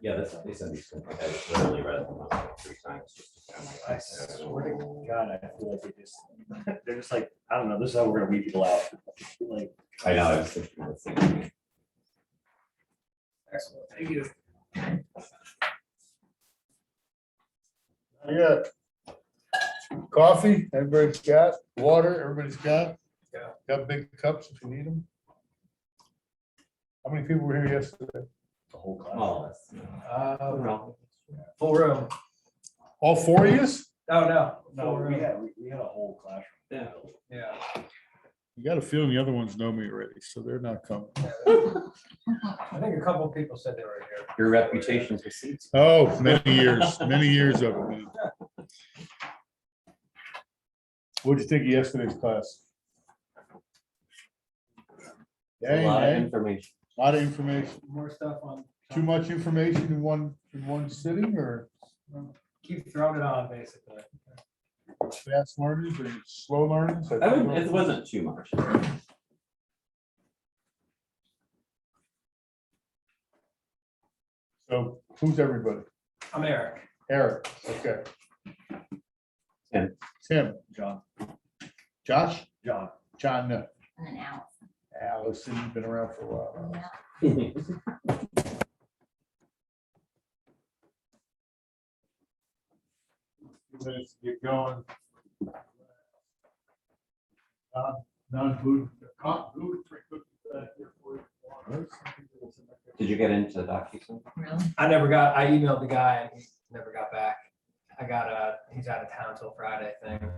Yeah, that's what they said. These things, like, I literally read them like 3 times just to kind of I swear to God, I feel like they're just like, I don't know, this is how we're gonna weed people out. Like, I know, I was thinking the same thing. excellent, thank you. I got coffee, everybody's got, water, everybody's got. Yeah. Got big cups if you need them. How many people were here yesterday? The whole class. All of us. No. Full room. All 4 of yous? Oh, no. No, Full we room. had a whole classroom. Yeah. Yeah. You got a feeling the other ones know me already, so they're not coming. I think a couple of people said they were here. Your reputation precedes. Oh, many years of it, man. What'd you think of yesterday's class? A lot of Yeah, information. a lot of information. More stuff on. Too much information in one sitting, or Keep throwing it on, basically. fast learners or slow learners? It wasn't too much. So who's everybody? I'm Eric. Eric, okay. Tim. Tim, John. Josh, John. John, And then Allison. Allison, you've been around for a while. Yeah. Minutes to get going. Non-food, gluten-free cookies back here for you. Did you get into DocuSign? Really? I emailed the guy and he never got back. He's out of town till Friday thing.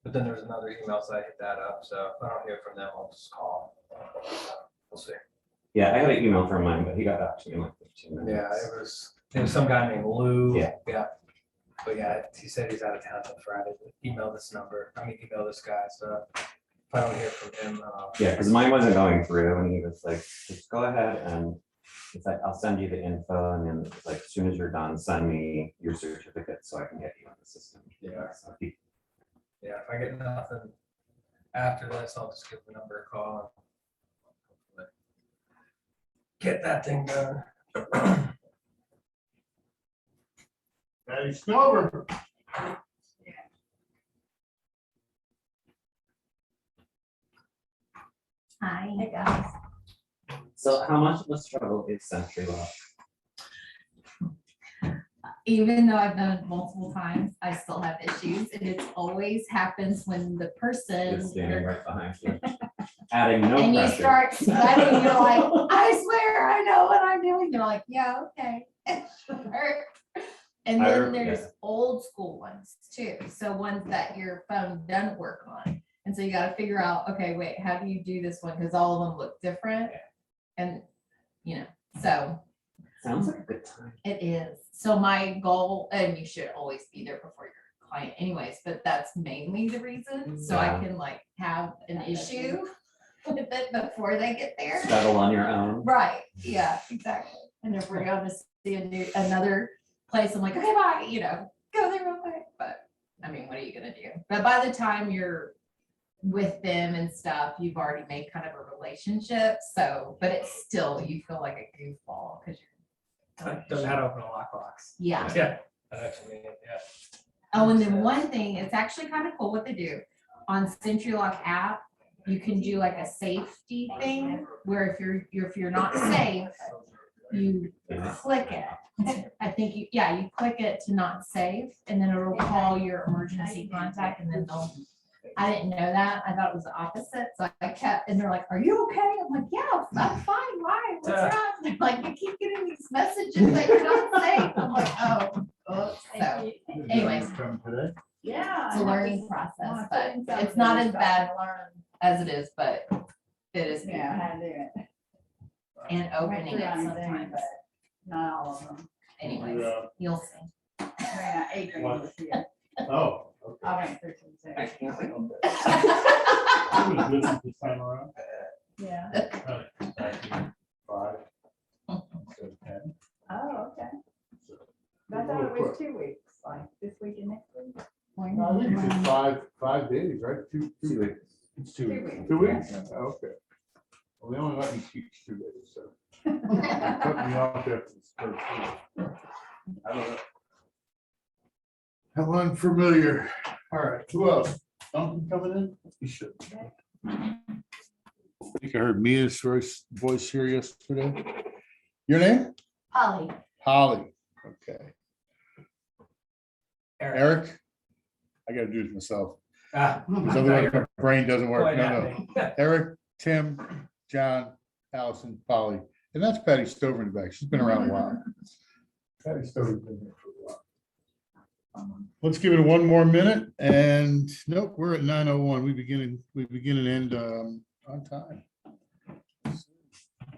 But then there's another email, so I hit that up. So if I don't hear from them, I'll just call. We'll see. Yeah, I got an email from mine, but he got back to me in like 15 minutes. Yeah, it was some guy named Lou. Yeah. Yeah. But yeah, he said he's out of town till Friday. Email this guy. So if I don't hear from him, Yeah, because mine wasn't going through and he was like, just go ahead and it's like, I'll send you the info and then it's like, as soon as you're done, send me your certificate so I can get you on the system. Yeah. So yeah, if I get nothing after this, I'll just give the number a call. And get that thing done. Patty Stover. Hi. Hey, guys. So how much of a struggle is Century Lock? Even though I've done it multiple times, I still have issues, and it always happens when the person. Is standing right behind you, adding no And you pressure. start sweating, you're like, I swear, I know what I'm doing. You're like, yeah, okay. Sure. And I then re- there's yeah. old school ones too. So ones that your phone doesn't work on. And so you gotta figure out, okay, wait, how do you do this one? Because all of them look different. And, so Sounds like a good time. it is. So my goal, and you should always be there before your client anyways, but that's mainly the reason. So I Yeah. can like have an issue with it before they get there. Settle on your own. Right, yeah, exactly. And if we're going to see another place, I'm like, okay, bye, go there real quick. But I mean, what are you gonna do? But by the time you're with them and stuff, you've already made kind of a relationship. So, but it's still, you feel like a goofball because I don't know how to open a lockbox. yeah. Yeah. That actually, yeah. Oh, and then one thing, it's actually kind of cool what they do. On Century Lock app, you can do like a safety thing where if you're not safe, you click it. I think you click it to not save, and then it'll call your emergency contact, and then I didn't know that. I thought it was the opposite. So I kept, and they're like, are you okay? I'm like, yeah, I'm fine. Why? What's wrong? They're like, you keep getting these messages that you're not safe. I'm like, oh, oops. So anyways, Come today? Yeah. it's a learning process, but it's not as bad as it is, but it is. Yeah, how to do it. And opening it Went through everything, sometimes. but Not all of them. Anyways, you'll see. Yeah, Adrian was here. Oh, okay. I went through some I things. can't wait. It was good this time around. Yeah. Five. So 10. Oh, okay. So I thought it was 2 weeks, like this week and next week. No, I think it's just 5 days, right? 2 2 weeks. It's 2 2 weeks. weeks. 2 weeks? Okay. Well, they only let me teach 2 days, so. Put me off after this first week. I don't know. How unfamiliar. All right, who else? Duncan coming in? He should. I think I heard Mia's voice here yesterday. Your name? Holly. Holly. Okay. Eric. Eric? I gotta do this myself. Ah, Because otherwise my brain doesn't work. Quite No, no. happy. Eric, Tim, John, Allison, Polly, and that's Patty Stover in the back. She's been around a while. Patty Stover's been here for a while. Let's give it one more minute and nope, we're at 9:01. We begin and end on time.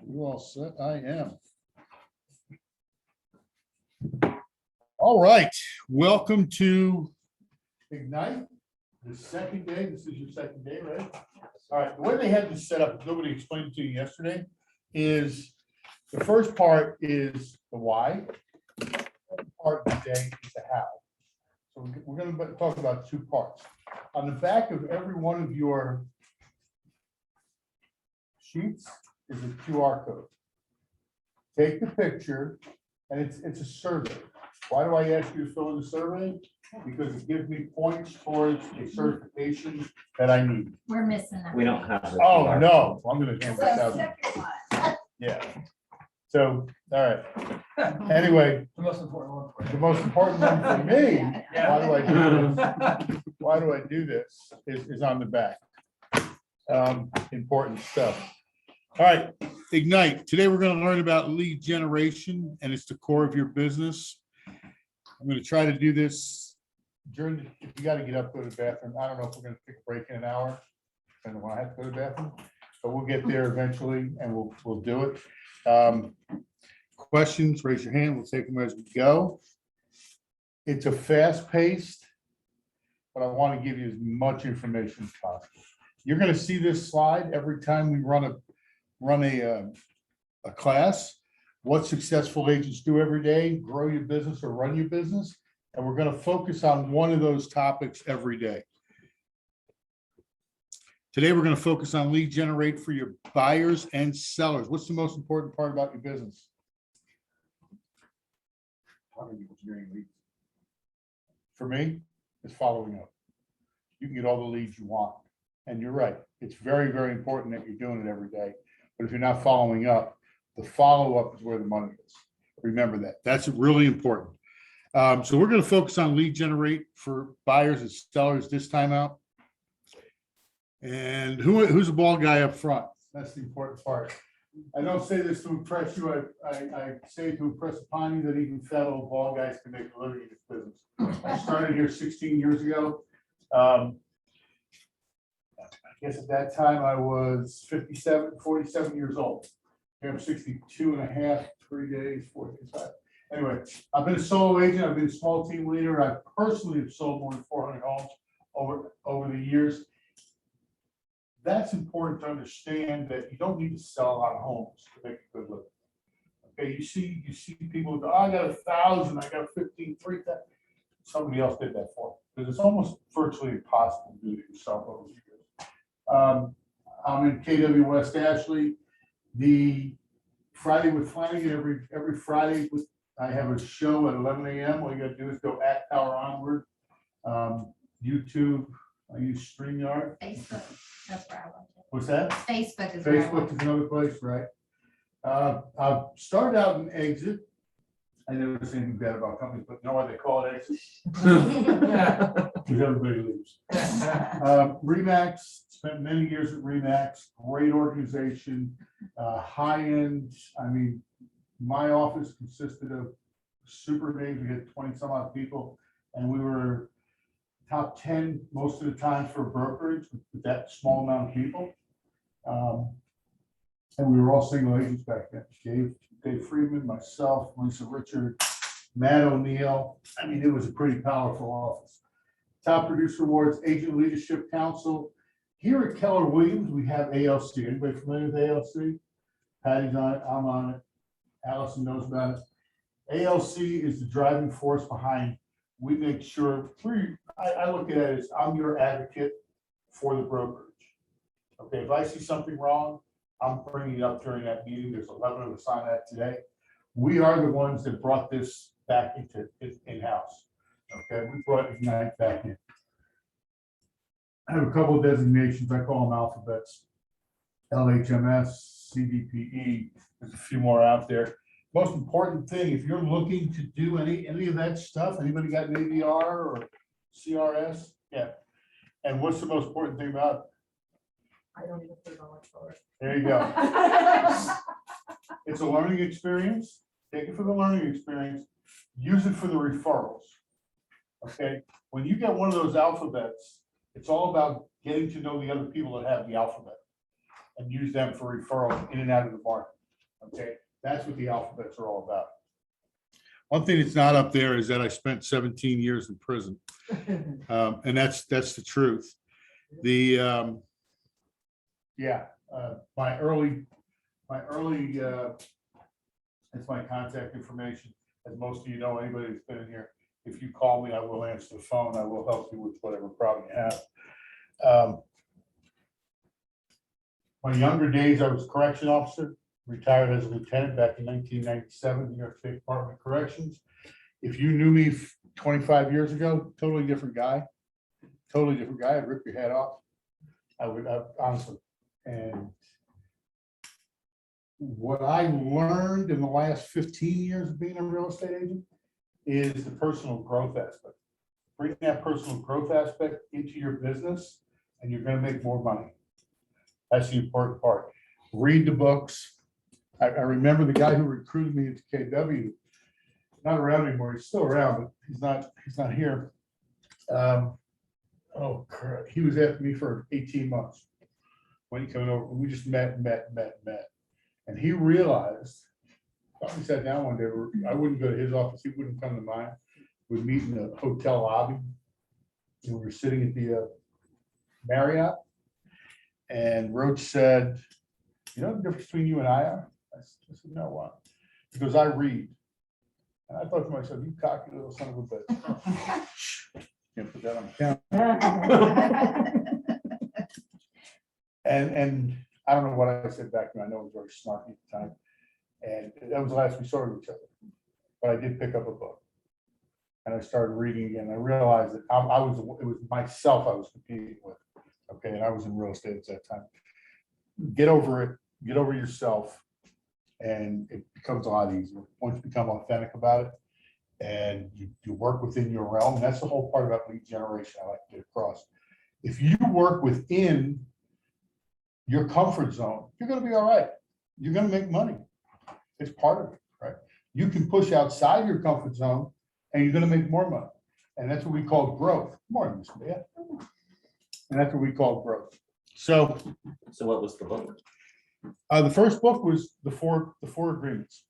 You all set? I am. All right, welcome to Ignite, the second day. This is your second day, right? All right, the way they had this set up, nobody explained it to you yesterday, is the first part is the why. The second part of the day is the how. So we're going to talk about two parts. On the back of every one of your sheets is a QR code. Take the picture, and it's a survey. Why do I ask you to fill in the survey? Because it gives me points towards a certification that I need. We're missing that. We don't have. the Oh, QR. no, I'm gonna hand this So out. second one. Yeah. So, all right. Anyway, The most important one for the you. most important one for me, Yeah. why do I do this? Why do I do this is on the back. Important stuff. All right, Ignite. Today, we're gonna learn about lead generation, and it's the core of your business. I'm gonna try to do this during, if you gotta get up, go to the bathroom. I don't know if we're gonna take a break in an hour. And when I have to go to the bathroom, but we'll get there eventually and we'll do it. Questions, raise your hand. We'll take them as we go. It's a fast paced, but I want to give you as much information as possible. You're going to see this slide every time we run a class. What successful agents do every day, grow your business or run your business. And we're going to focus on one of those topics every day. Today, we're going to focus on lead generate for your buyers and sellers. What's the most important part about your business? For me, it's following up. You can get all the leads you want. And you're right. It's very, very important that you're doing it every day. But if you're not following up, the follow-up is where the money is. Remember that. That's really important. So we're going to focus on lead generate for buyers and sellers this time out. And who's the ball guy up front? That's the important part. I don't say this to impress you. I say it to impress upon you that even fat old ball guys can make a living in this business. I started here 16 years ago. I guess at that time I was 47 years old. I'm 62 and a half, 3 days, 4 days. Anyway, I've been a solo agent. I've been a small team leader. I personally have sold more than 400 homes over the years. That's important to understand that you don't need to sell a lot of homes to make a good living. Okay, you see people go, oh, I got 1,000, I got 15, 3,000. Somebody else did that for me because it's almost virtually impossible to do it yourself over the years. I'm in KW West Ashley. The Friday with Flanagan, every Friday I have a show at 11 a.m. All you got to do is go at Power Onward. YouTube, I use StreamYard. Facebook, that's where I watch it. What's that? Facebook is where I Facebook watch is another place, right? I've started out in Exit. I never say anything bad about companies, but know why they call it Exit? Because everybody leaves. Remax, spent many years at Remax, great organization, high-end. I mean, my office consisted of super names. We had 20 some odd people, and we were top 10 most of the time for a brokerage with that small amount of people. And we were all single agents back then. Dave Friedman, myself, Lisa Richard, Matt O'Neill. I mean, it was a pretty powerful office. Top Producer Awards, Agent Leadership Council. Here at Keller Williams, we have ALC. Anybody familiar with ALC? Patty's on it, I'm on it. Allison knows about it. ALC is the driving force behind. We make sure, I look at it as I'm your advocate for the brokerage. Okay, if I see something wrong, I'm bringing it up during that meeting. There's 11 of us on that today. We are the ones that brought this back into in-house. Okay, we brought Ignite back in. I have a couple of designations. I call them alphabets. LHMS, CDPE, there's a few more out there. Most important thing, if you're looking to do any of that stuff, anybody got an AVR or CRS? Yeah. And what's the most important thing about it? I don't even put it on my phone. There you go. It's a learning experience. Take it for the learning experience. Use it for the referrals. Okay, when you get one of those alphabets, it's all about getting to know the other people that have the alphabet and use them for referrals in and out of the market. Okay, that's what the alphabets are all about. One thing that's not up there is that I spent 17 years in prison. And that's the truth. My early, it's my contact information. As most of you know, anybody who's been in here, if you call me, I will answer the phone. I will help you with whatever problem you have. My younger days, I was a correction officer, retired as a lieutenant back in 1997, New York State Department of Corrections. If you knew me 25 years ago, totally different guy. I'd rip your head off. I would honestly. And what I learned in the last 15 years of being a real estate agent is the personal growth aspect. Bring that personal growth aspect into your business and you're going to make more money. That's the important part. Read the books. I remember the guy who recruited me into KW, not around anymore. He's still around, but he's not here. Oh, crap. He was after me for 18 months. When he came over, we just met. And he realized, we sat down one day, I wouldn't go to his office, he wouldn't come to mine. We'd meet in the hotel lobby. And we were sitting at the Marriott. And Roach said, you know the difference between you and I are? I said, no, what? He goes, I read. And I thought to myself, you cocky little son of a bitch. Can't put that on camera. And I don't know what I said back then. I know it was very snarky at the time. And that was the last we saw of each other. But I did pick up a book. And I started reading again. I realized that it was myself I was competing with. Okay, and I was in real estate at that time. Get over it, get over yourself, and it becomes a lot easier. Once you become authentic about it and you work within your realm, and that's the whole part about lead generation I like to get across. If you work within your comfort zone, you're going to be all right. You're going to make money. It's part of it, right? You can push outside your comfort zone and you're going to make more money. And that's what we call growth. More than that. And that's what we call growth. So what was the book? the first book was the four agreements.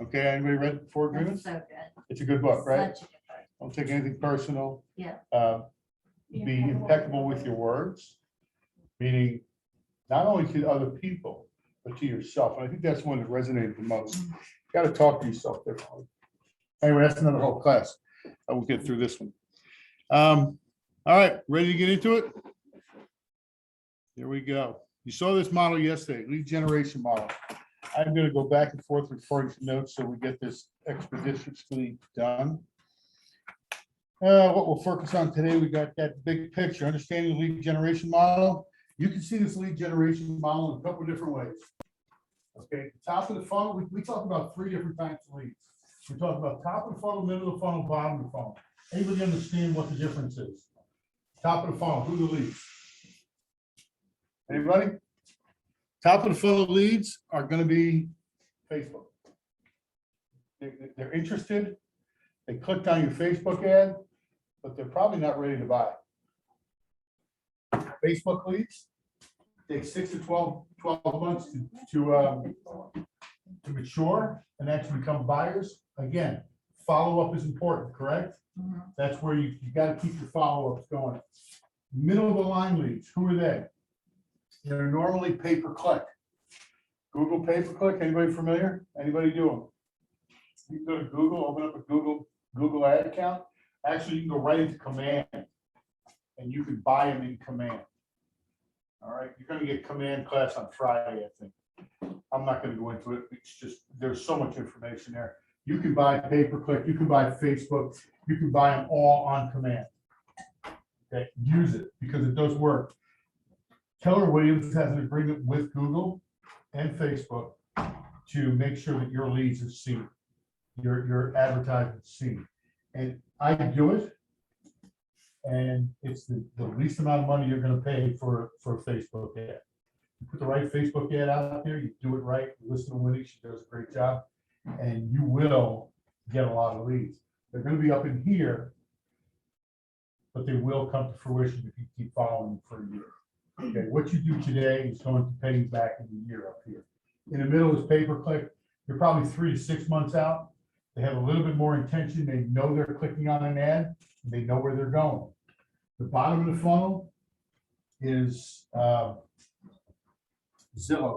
Okay, anybody read the four That's agreements? so good. It's a good book, right? Such a good book. Don't take anything personal. Yeah. Be impeccable with your words, meaning not only to other people, but to yourself. And I think that's one that resonated the most. You got to talk to yourself differently. Anyway, that's another whole class. I will get through this one. All right, ready to get into it? Here we go. You saw this model yesterday, lead generation model. I'm going to go back and forth referring to notes so we get this expeditiously done. What we'll focus on today, we got that big picture, understanding the lead generation model. You can see this lead generation model in a couple of different ways. Okay, top of the funnel, we talk about three different types of leads. We talk about top of the funnel, middle of the funnel, bottom of the funnel. Anybody understand what the difference is? Top of the funnel, who are the leads? Anybody? Top of the funnel leads are going to be Facebook. They're interested. They clicked on your Facebook ad, but they're probably not ready to buy. Facebook leads take 6 to 12 months to mature and actually become buyers. Again, follow-up is important, correct? Mhm. That's where you got to keep your follow-ups going. Middle of the line leads, who are they? They're normally pay-per-click. Google pay-per-click, anybody familiar? Anybody do them? You can go to Google, open up a Google ad account. Actually, you can go right into command and you can buy them in command. All right, you're gonna get command class on Friday, I think. I'm not gonna go into it. It's just, there's so much information there. You can buy pay-per-click, you can buy Facebook, you can buy them all on command. Okay, use it because it does work. Keller Williams has an agreement with Google and Facebook to make sure that your leads are seen, your advertising is seen. And I do it. And it's the least amount of money you're gonna pay for a Facebook ad. You put the right Facebook ad out there, you do it right, you listen to Winnie, she does a great job, and you will get a lot of leads. They're gonna be up in here, but they will come to fruition if you keep following them for a year. Okay, what you do today is going to pay you back in a year up here. In the middle is pay-per-click. You're probably 3 to 6 months out. They have a little bit more intention. They know they're clicking on an ad. They know where they're going. The bottom of the funnel is Zillow,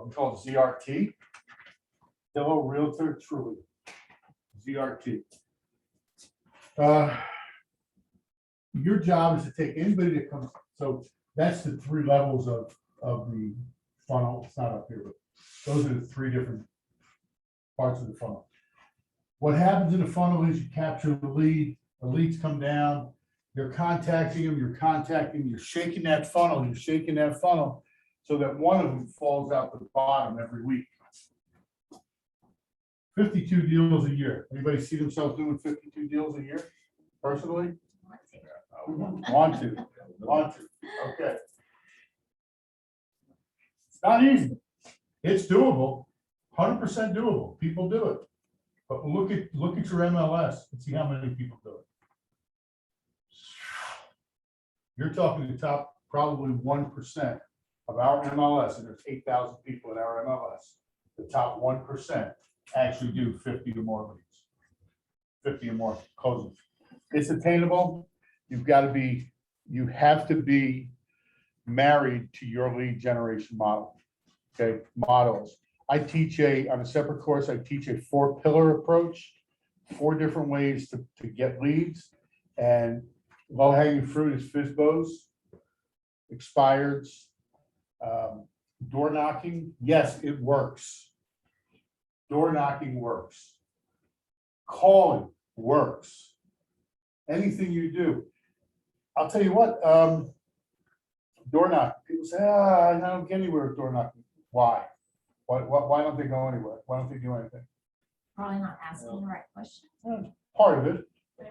we call it ZRT. Zillow Realtor Truly, ZRT. Your job is to take anybody that comes, so that's the 3 levels of the funnel. It's not up here, but those are the 3 different parts of the funnel. What happens in the funnel is you capture the leads come down, you're contacting them, you're shaking that funnel, so that one of them falls out the bottom every week. 52 deals a year. Anybody see themselves doing 52 deals a year personally? Want to, okay. It's not easy. It's doable, 100% doable. People do it. But look at your MLS and see how many people do it. You're talking the top probably 1% of our MLS, and there's 8,000 people in our MLS. The top 1% actually do 50 or more leads, 50 or more closings. It's attainable. You have to be married to your lead generation model. Okay, models. I teach on a separate course, I teach a 4-pillar approach, 4 different ways to get leads. And low-hanging fruit is FSBOs, expireds, door knocking. Yes, it works. Door knocking works. Calling works. Anything you do. I'll tell you what, door knocking. People say, I don't get anywhere with door knocking. Why? Why don't they go anywhere? Why don't they do anything? Probably not asking the right question. Part of it. They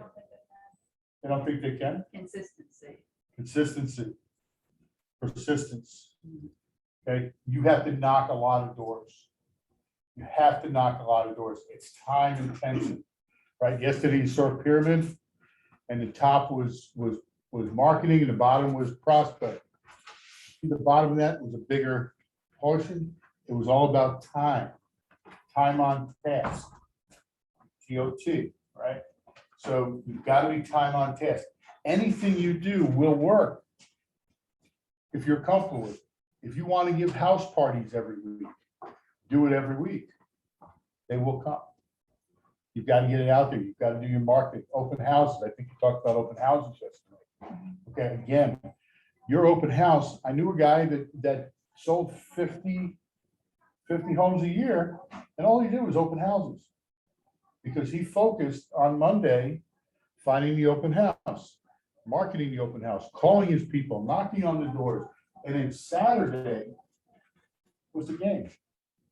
don't think they can. Consistency. Persistence. Okay, you have to knock a lot of doors. It's time intensive, right? Yesterday you saw a pyramid, and the top was marketing, and the bottom was prospect. The bottom of that was a bigger portion. It was all about time on task, TOT, right? So you've got to be time on task. Anything you do will work if you're comfortable with it. If you want to give house parties every week, do it every week. They will come. You've got to get it out there. You've got to do your marketing. Open houses. I think you talked about open houses yesterday. Okay, again, your open house. I knew a guy that sold 50 homes a year, and all he did was open houses. Because he focused on Monday, finding the open house, marketing the open house, calling his people, knocking on the doors. And then Saturday was the game.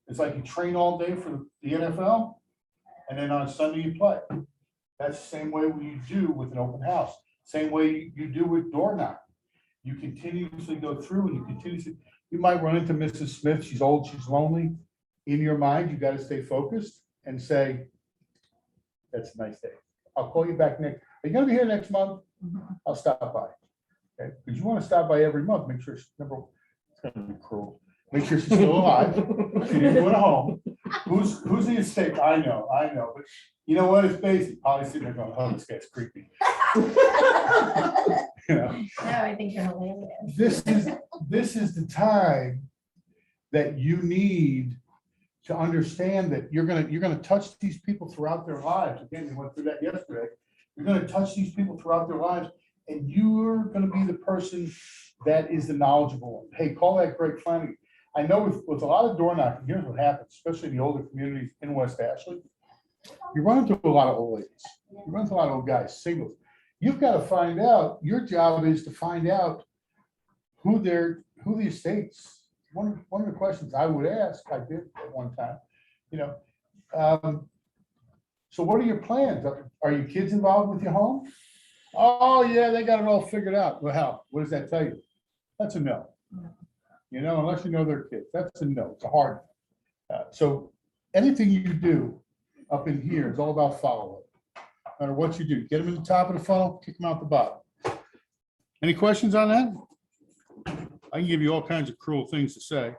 It's like you train all day for the NFL, and then on Sunday you play. That's the same way you do with an open house. Same way you do with door knocking. You continuously go through, and you might run into Mrs. Smith. She's old, she's lonely. In your mind, you got to stay focused and say, that's a nice day. I'll call you back next. Are you going to be here next month? I'll stop by. Okay, because you want to stop by every month. Make sure it's going to be cruel. Make sure she's still alive. She didn't go to home. Who's the estate? I know. But you know what? It's basic. Probably sitting there going, oh, this guy's creepy. You know? No, I think you're hilarious. This is the time that you need to understand that you're gonna touch these people throughout their lives. Again, we went through that yesterday. You're gonna touch these people throughout their lives, and you're gonna be the person that is the knowledgeable one. Hey, call that Greg Flanagan. I know with a lot of door knocking, here's what happens, especially in the older communities in West Ashley. You run into a lot of old ladies. You run into a lot of old guys, singles. You've got to find out, your job is to find out who the estates. One of the questions I would ask, I did at one time, so what are your plans? Are your kids involved with your home? Oh, yeah, they got it all figured out. Well, what does that tell you? That's a no. Unless you know their kids, that's a no. It's a hard. So anything you do up in here is all about follow-up. No matter what you do, get them in the top of the funnel, kick them out the bottom. Any questions on that? I can give you all kinds of cruel things to say.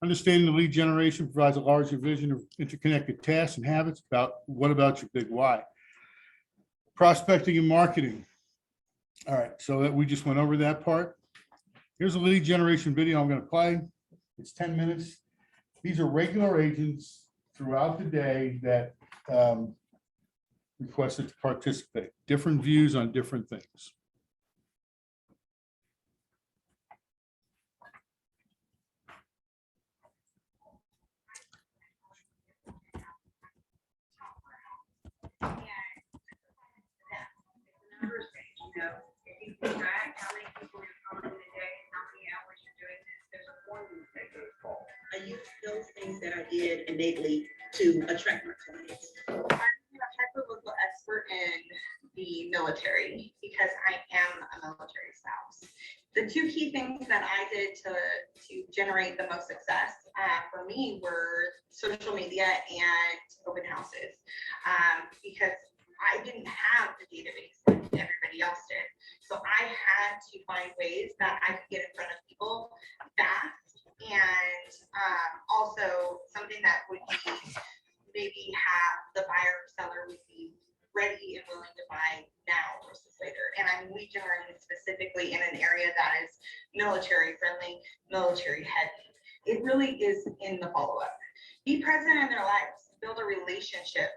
Understanding the lead generation provides a larger vision of interconnected tasks and habits. What about your big why? Prospecting and marketing. All right, so we just went over that part. Here's a lead generation video I'm going to play. It's 10 minutes. These are regular agents throughout the day that requested to participate. Different views on different things. If you can track how many people you're calling in a day, how many hours you're doing this, there's a formula that goes called. I use those things that I did innately to attract my clients. I'm a hyper-local expert in the military because I am a military spouse. The two key things that I did to generate the most success for me were social media and open houses because I didn't have the database that everybody else did. So I had to find ways that I could get in front of people fast and also something that would be maybe have the buyer or seller would be ready and willing to buy now versus later. And I'm lead generating specifically in an area that is military friendly, military heavy. It really is in the follow-up. Be present in their lives, build a relationship.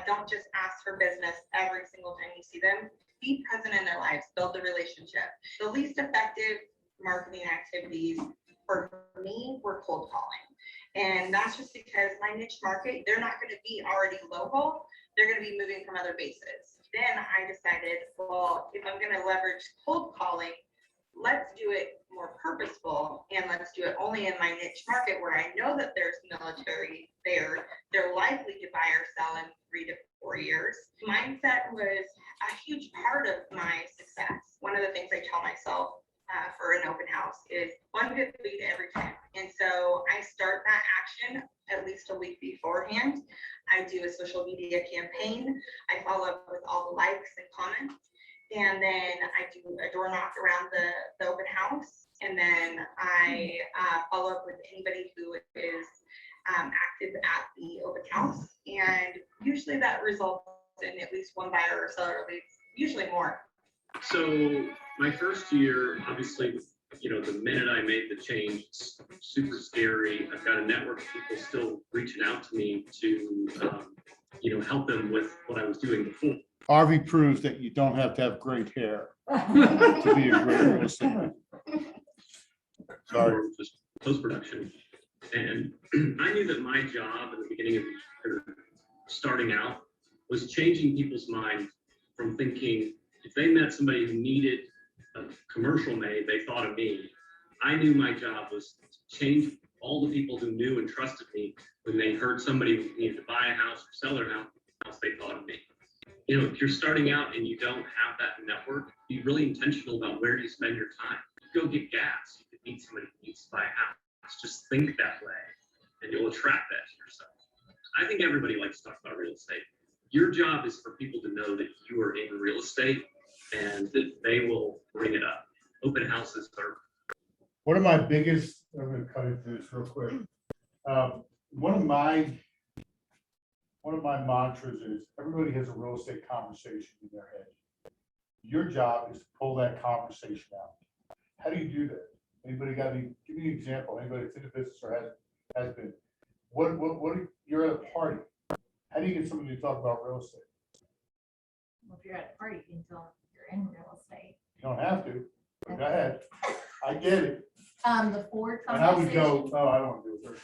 Don't just ask for business every single time you see them. Be present in their lives, build the relationship. The least effective marketing activities for me were cold calling. And that's just because my niche market, they're not going to be already local. They're going to be moving from other bases. Then I decided, well, if I'm going to leverage cold calling, let's do it more purposeful and let's do it only in my niche market where I know that there's military there. They're likely to buy or sell in 3 to 4 years. Mindset was a huge part of my success. One of the things I tell myself for an open house is one good lead every time. And so I start that action at least a week beforehand. I do a social media campaign. I follow up with all the likes and comments. And then I do a door knock around the open house. And then I follow up with anybody who is active at the open house. And usually that results in at least one buyer or seller leads, usually more. So my first year, obviously, the minute I made the change, it's super scary. I've got a network of people still reaching out to me to, help them with what I was doing before. RV proves that you don't have to have great hair to be a great real estate agent. Sorry. Or just post-production. And I knew that my job at the beginning of starting out was changing people's mind from thinking if they met somebody who needed a commercial made, they thought of me. I knew my job was to change all the people who knew and trusted me when they heard somebody who needed to buy a house or sell their house, they thought of me. If you're starting out and you don't have that network, be really intentional about where you spend your time. You go get gas. You could meet somebody who needs to buy a house. Just think that way, and you'll attract that to yourself. I think everybody likes to talk about real estate. Your job is for people to know that you are in real estate and that they will bring it up. Open houses are. One of my biggest, I'm gonna cut into this real quick. One of my mantras is everybody has a real estate conversation in their head. Your job is to pull that conversation out. How do you do that? Anybody got any, give me an example, anybody that's in the business or has been. You're at a party. How do you get somebody to talk about real estate? Well, if you're at a party, you can tell them you're in real estate. You don't have to, but go ahead. I get it. The Ford And I would go, conversation, oh, I don't want to do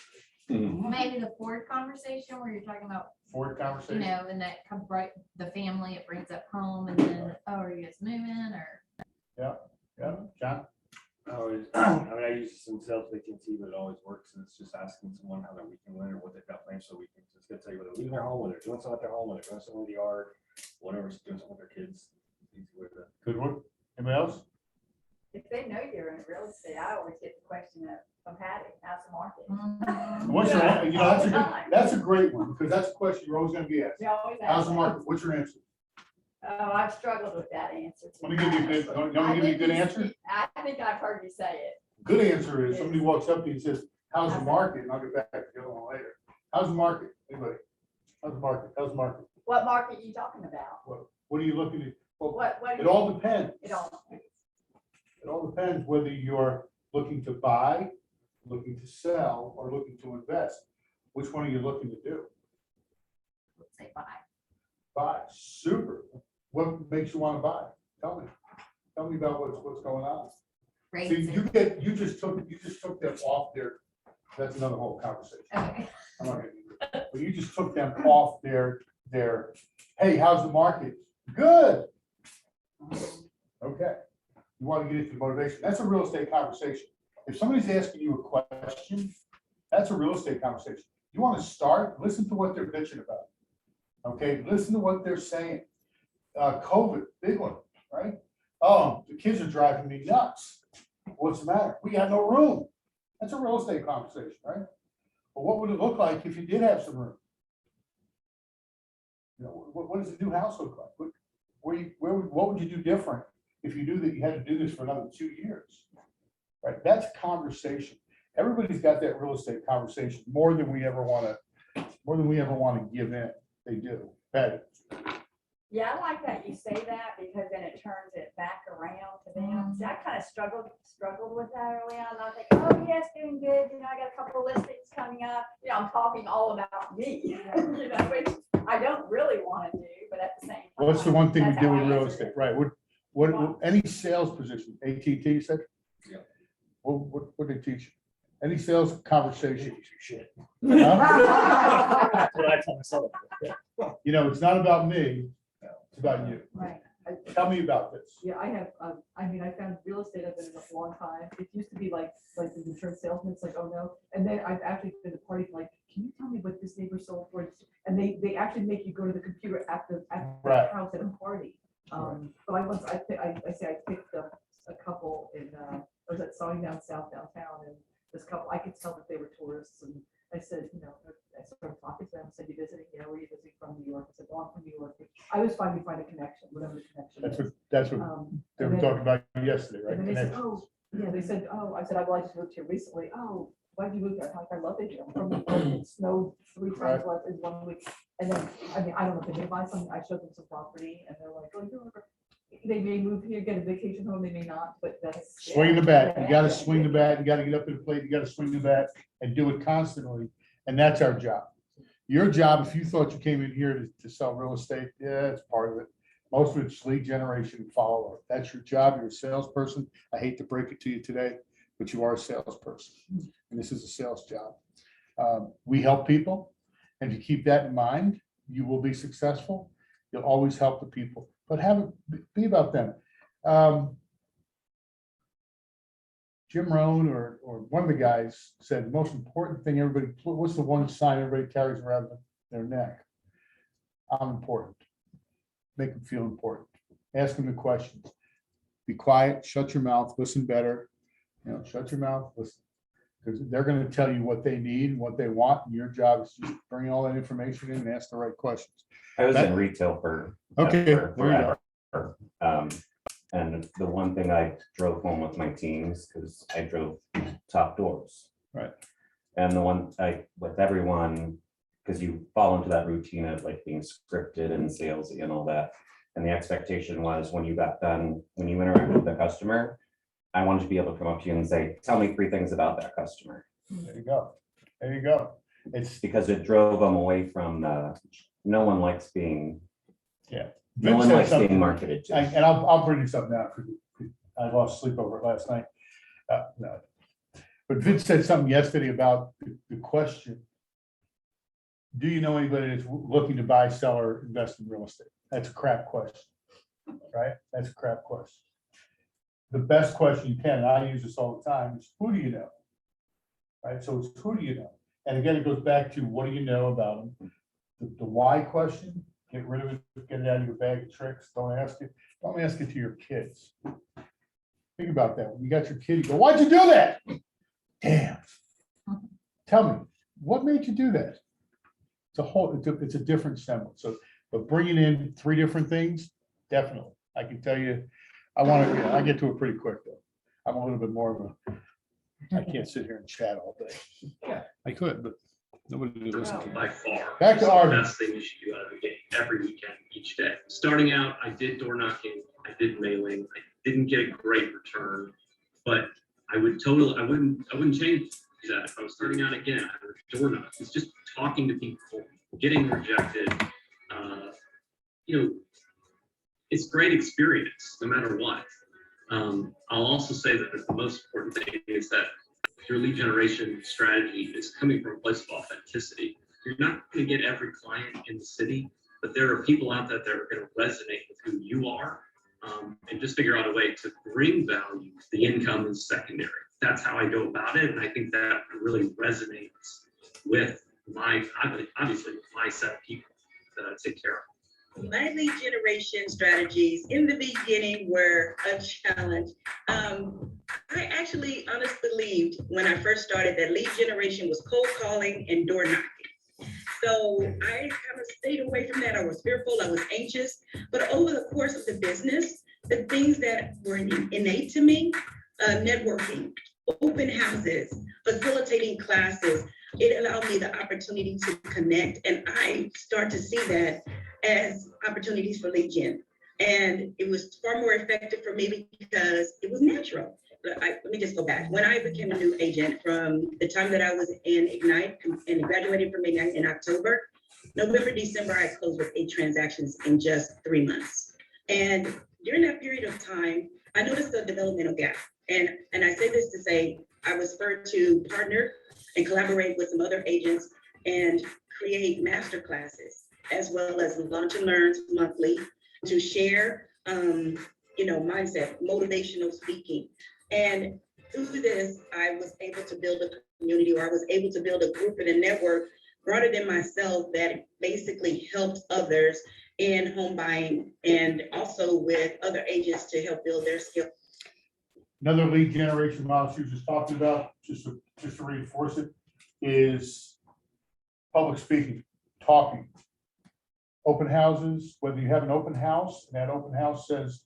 it. maybe the Ford conversation where you're talking about, Ford you conversation. know, and that comes right, the family, it brings up home and then, oh, are you guys moving or? Yeah, John? I always, I mean, I use some sales vacancy, but it always works, and it's just asking someone how their weekend went or what they've got planned, so we can just gonna tell you whether they're leaving their home, whether they're doing something at their home, whether they're doing something in the yard, whatever, doing something with their kids. Easy way to- Good one. Anybody else? If they know you're in real estate, I always get the question of Patty, how's the market? What's your, Yeah. you know, that's a great one, because that's a question you're always gonna be asked. You always ask How's the that. market? What's your answer? Oh, I've struggled with that answer. too. Let me give you a good, you want me to give you a good answer? I think I've heard you say it. Good answer is somebody walks up to you and says, how's the market? And I'll get back to the other one later. How's the market? Anybody? How's the market? How's the market? What market are you talking about? What are you looking at? Well, What? it all depends. It all. It all depends whether you're looking to buy, looking to sell, or looking to invest. Which one are you looking to do? Let's say bye. Buy, super. What makes you want to buy? Tell me. Tell me about what's going on. Rates See, and- you just took them off their, that's another whole conversation. Okay. I'm not gonna do that. But you just took them off their, hey, how's the market? Good. Okay. You want to get into motivation. That's a real estate conversation. If somebody's asking you a question, that's a real estate conversation. You want to start, listen to what they're bitching about. Okay, listen to what they're saying. COVID, big one, right? Oh, the kids are driving me nuts. What's the matter? We got no room. That's a real estate conversation, right? But what would it look like if you did have some room? You know, what does a new house look like? What would you do different if you knew that you had to do this for another 2 years? Right, that's conversation. Everybody's got that real estate conversation more than we ever want to give in. They do. Patty. Yeah, I like that you say that because then it turns it back around to them. See, I kind of struggled with that early on. I think, oh, yes, doing good. You know, I got a couple of listings coming up. You know, I'm talking all about me, you know, which I don't really want to do, but at the same time. What's the one thing we that's do how with I real answered estate, it. right? What, any sales position, AT&T, you said? Yeah. What they teach? you? Any sales conversation? Shit. Huh? That's what I tell myself. You know, it's not about me, it's about you. Right. Tell me about this. Yeah, I have, I mean, I found real estate, I've been in a long time. It used to be like the insurance salesman, it's like, oh no. And then I've actually been to parties like, can you tell me what this neighbor sold for? And they actually make you go to the computer at the Right. house at a party. But I say I picked up a couple in, I was at Sawing Down South downtown, and this couple, I could tell that they were tourists, and I said, you know, I started talking to them, said, you visiting, you know, were you visiting from New York? I said, well, I'm from New York. I was finally find a connection, whatever the connection is. That's what they And were then- talking about yesterday, right? and then they said, Connections. oh, yeah, they said, oh, I said, I've just moved here recently. Oh, why'd you move here? I'm like, I love it here. I'm from New York. It snowed 3 times Right. less in 1 week. And then, I mean, I don't know if they may buy something. I showed them some property and they're like, oh, they may move here, get a vacation home, they may not, but that's. Swing the bat. You gotta Yeah. swing the bat. You gotta get up to the plate. You gotta swing the bat and do it constantly. And that's our job. Your job, if you thought you came in here to sell real estate, yeah, it's part of it. Most of it's lead generation and follow-up. That's your job. You're a salesperson. I hate to break it to you today, but you are a salesperson. And this is a sales job. We help people. And if you keep that in mind, you will be successful. You'll always help the people, but have it be about them. Jim Rohn or one of the guys said, the most important thing everybody, what's the one sign everybody carries around their neck? I'm important. Make them feel important. Ask them the questions. Be quiet, shut your mouth, listen better. You know, shut your mouth, listen. Because they're going to tell you what they need and what they want. And your job is just bring all that information in and ask the right questions. I was That- in retail for. Okay, for there you go. forever. And the one thing I drove home with my teams, because I drove top doors. Right. And the one, with everyone, because you fall into that routine of like being scripted and salesy and all that. And the expectation was when you got done, when you interact with the customer, I wanted to be able to come up to you and say, tell me 3 things about that customer. There you go. There you go. It's Because it drove them away from no one likes being. Yeah. No Vince one said likes being something- marketed to. And I'll bring this up now, because I lost sleep over it last night. No. But Vince said something yesterday about the question. Do you know anybody that's looking to buy, sell, or invest in real estate? That's a crap question, right? That's a crap question. The best question you can, and I use this all the time, is who do you know? Right, so it's who do you know? And again, it goes back to what do you know about them? The why question, get rid of it, get it out of your bag of tricks, don't ask it to your kids. Think about that, when you got your kid, you go, why'd you do that? Damn. Tell me, what made you do that? It's a different semblance, so, but bringing in 3 different things, definitely, I can tell you, I get to it pretty quick though. I'm a little bit more of I can't sit here and chat all day. Yeah. I could, but nobody would listen to me. By far. Back to it's the Arden. Best thing you should do out of the gate every weekend, each day. Starting out, I did door knocking, I did mailing, I didn't get a great return, but I wouldn't change that. If I was starting out again, I would door knock. It's just talking to people, getting rejected. It's great experience, no matter what. I'll also say that the most important thing is that your lead generation strategy is coming from a place of authenticity. You're not going to get every client in the city, but there are people out there that are going to resonate with who you are, and just figure out a way to bring value. The income is secondary. That's how I go about it, and I think that really resonates with obviously with my set of people that I take care of. My lead generation strategies in the beginning were a challenge. I actually honestly believed when I first started that lead generation was cold calling and door knocking. So I kind of stayed away from that. I was fearful, I was anxious, but over the course of the business, the things that were innate to me, networking, open houses, facilitating classes, it allowed me the opportunity to connect, and I start to see that as opportunities for lead gen. And it was far more effective for me because it was natural. Let me just go back. When I became a new agent, from the time that I was in Ignite and graduated from Ignite in October, November, December, I closed with 8 transactions in just 3 months. And during that period of time, I noticed a developmental gap. And I say this to say, I was referred to partner and collaborate with some other agents and create master classes, as well as launch and learns monthly to share, mindset, motivational speaking. And through this, I was able to build a community, or I was able to build a group and a network broader than myself that basically helped others in home buying, and also with other agents to help build their skills. Another lead generation model she was just talking about, just to reinforce it, is public speaking, talking. Open houses, whether you have an open house, and that open house says,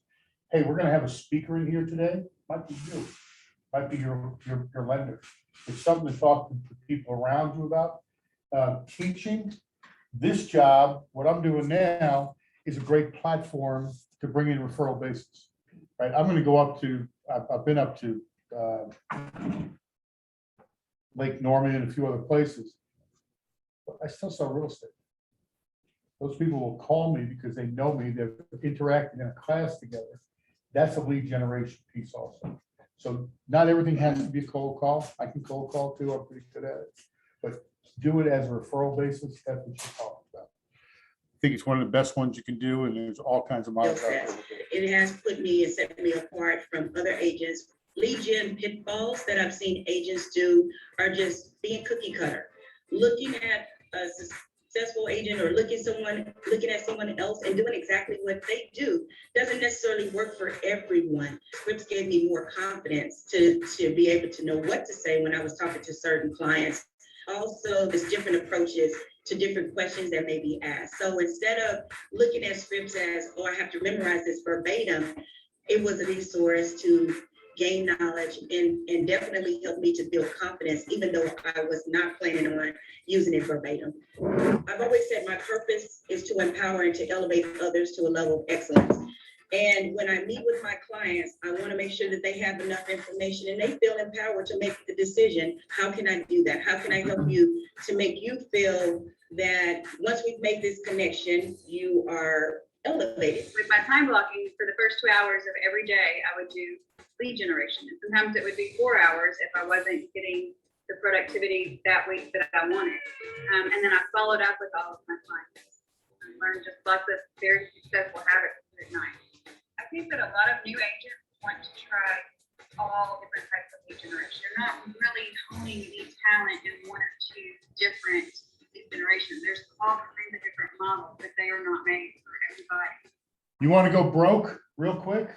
hey, we're gonna have a speaker in here today, might be you, might be your lender. It's something to talk to people around you about. Teaching, this job, what I'm doing now, is a great platform to bring in referral basis, right? I'm gonna go up to, I've been up to Lake Norman and a few other places, but I still sell real estate. Those people will call me because they know me, they're interacting in a class together. That's a lead generation piece also. So not everything has to be a cold call. I can cold call too, I'm pretty good at it. But do it as a referral basis, that's what you're talking about. I think it's one of the best ones you can do, and there's all kinds of models out there. It has put me and set me apart from other agents. Lead gen pitfalls that I've seen agents do are just being cookie cutter, looking at a successful agent or looking at someone else and doing exactly what they do doesn't necessarily work for everyone. Scripps gave me more confidence to be able to know what to say when I was talking to certain clients. Also, there's different approaches to different questions that may be asked. So instead of looking at Scripps as, oh, I have to memorize this verbatim, it was a resource to gain knowledge and definitely helped me to build confidence, even though I was not planning on using it verbatim. I've always said my purpose is to empower and to elevate others to a level of excellence. And when I meet with my clients, I want to make sure that they have enough information and they feel empowered to make the decision. How can I do that? How can I help you to make you feel that once we've made this connection, you are elevated. With my time blocking for the first 2 hours of every day, I would do lead generation. And sometimes it would be 4 hours if I wasn't getting the productivity that week that I wanted. And then I followed up with all of my clients. I learned just lots of very successful habits at night. I think that a lot of new agents want to try all different types of lead generation. They're not really honing the talent in one or two different lead generation. There's all kinds of different models, but they are not made for everybody. You want to go broke real quick?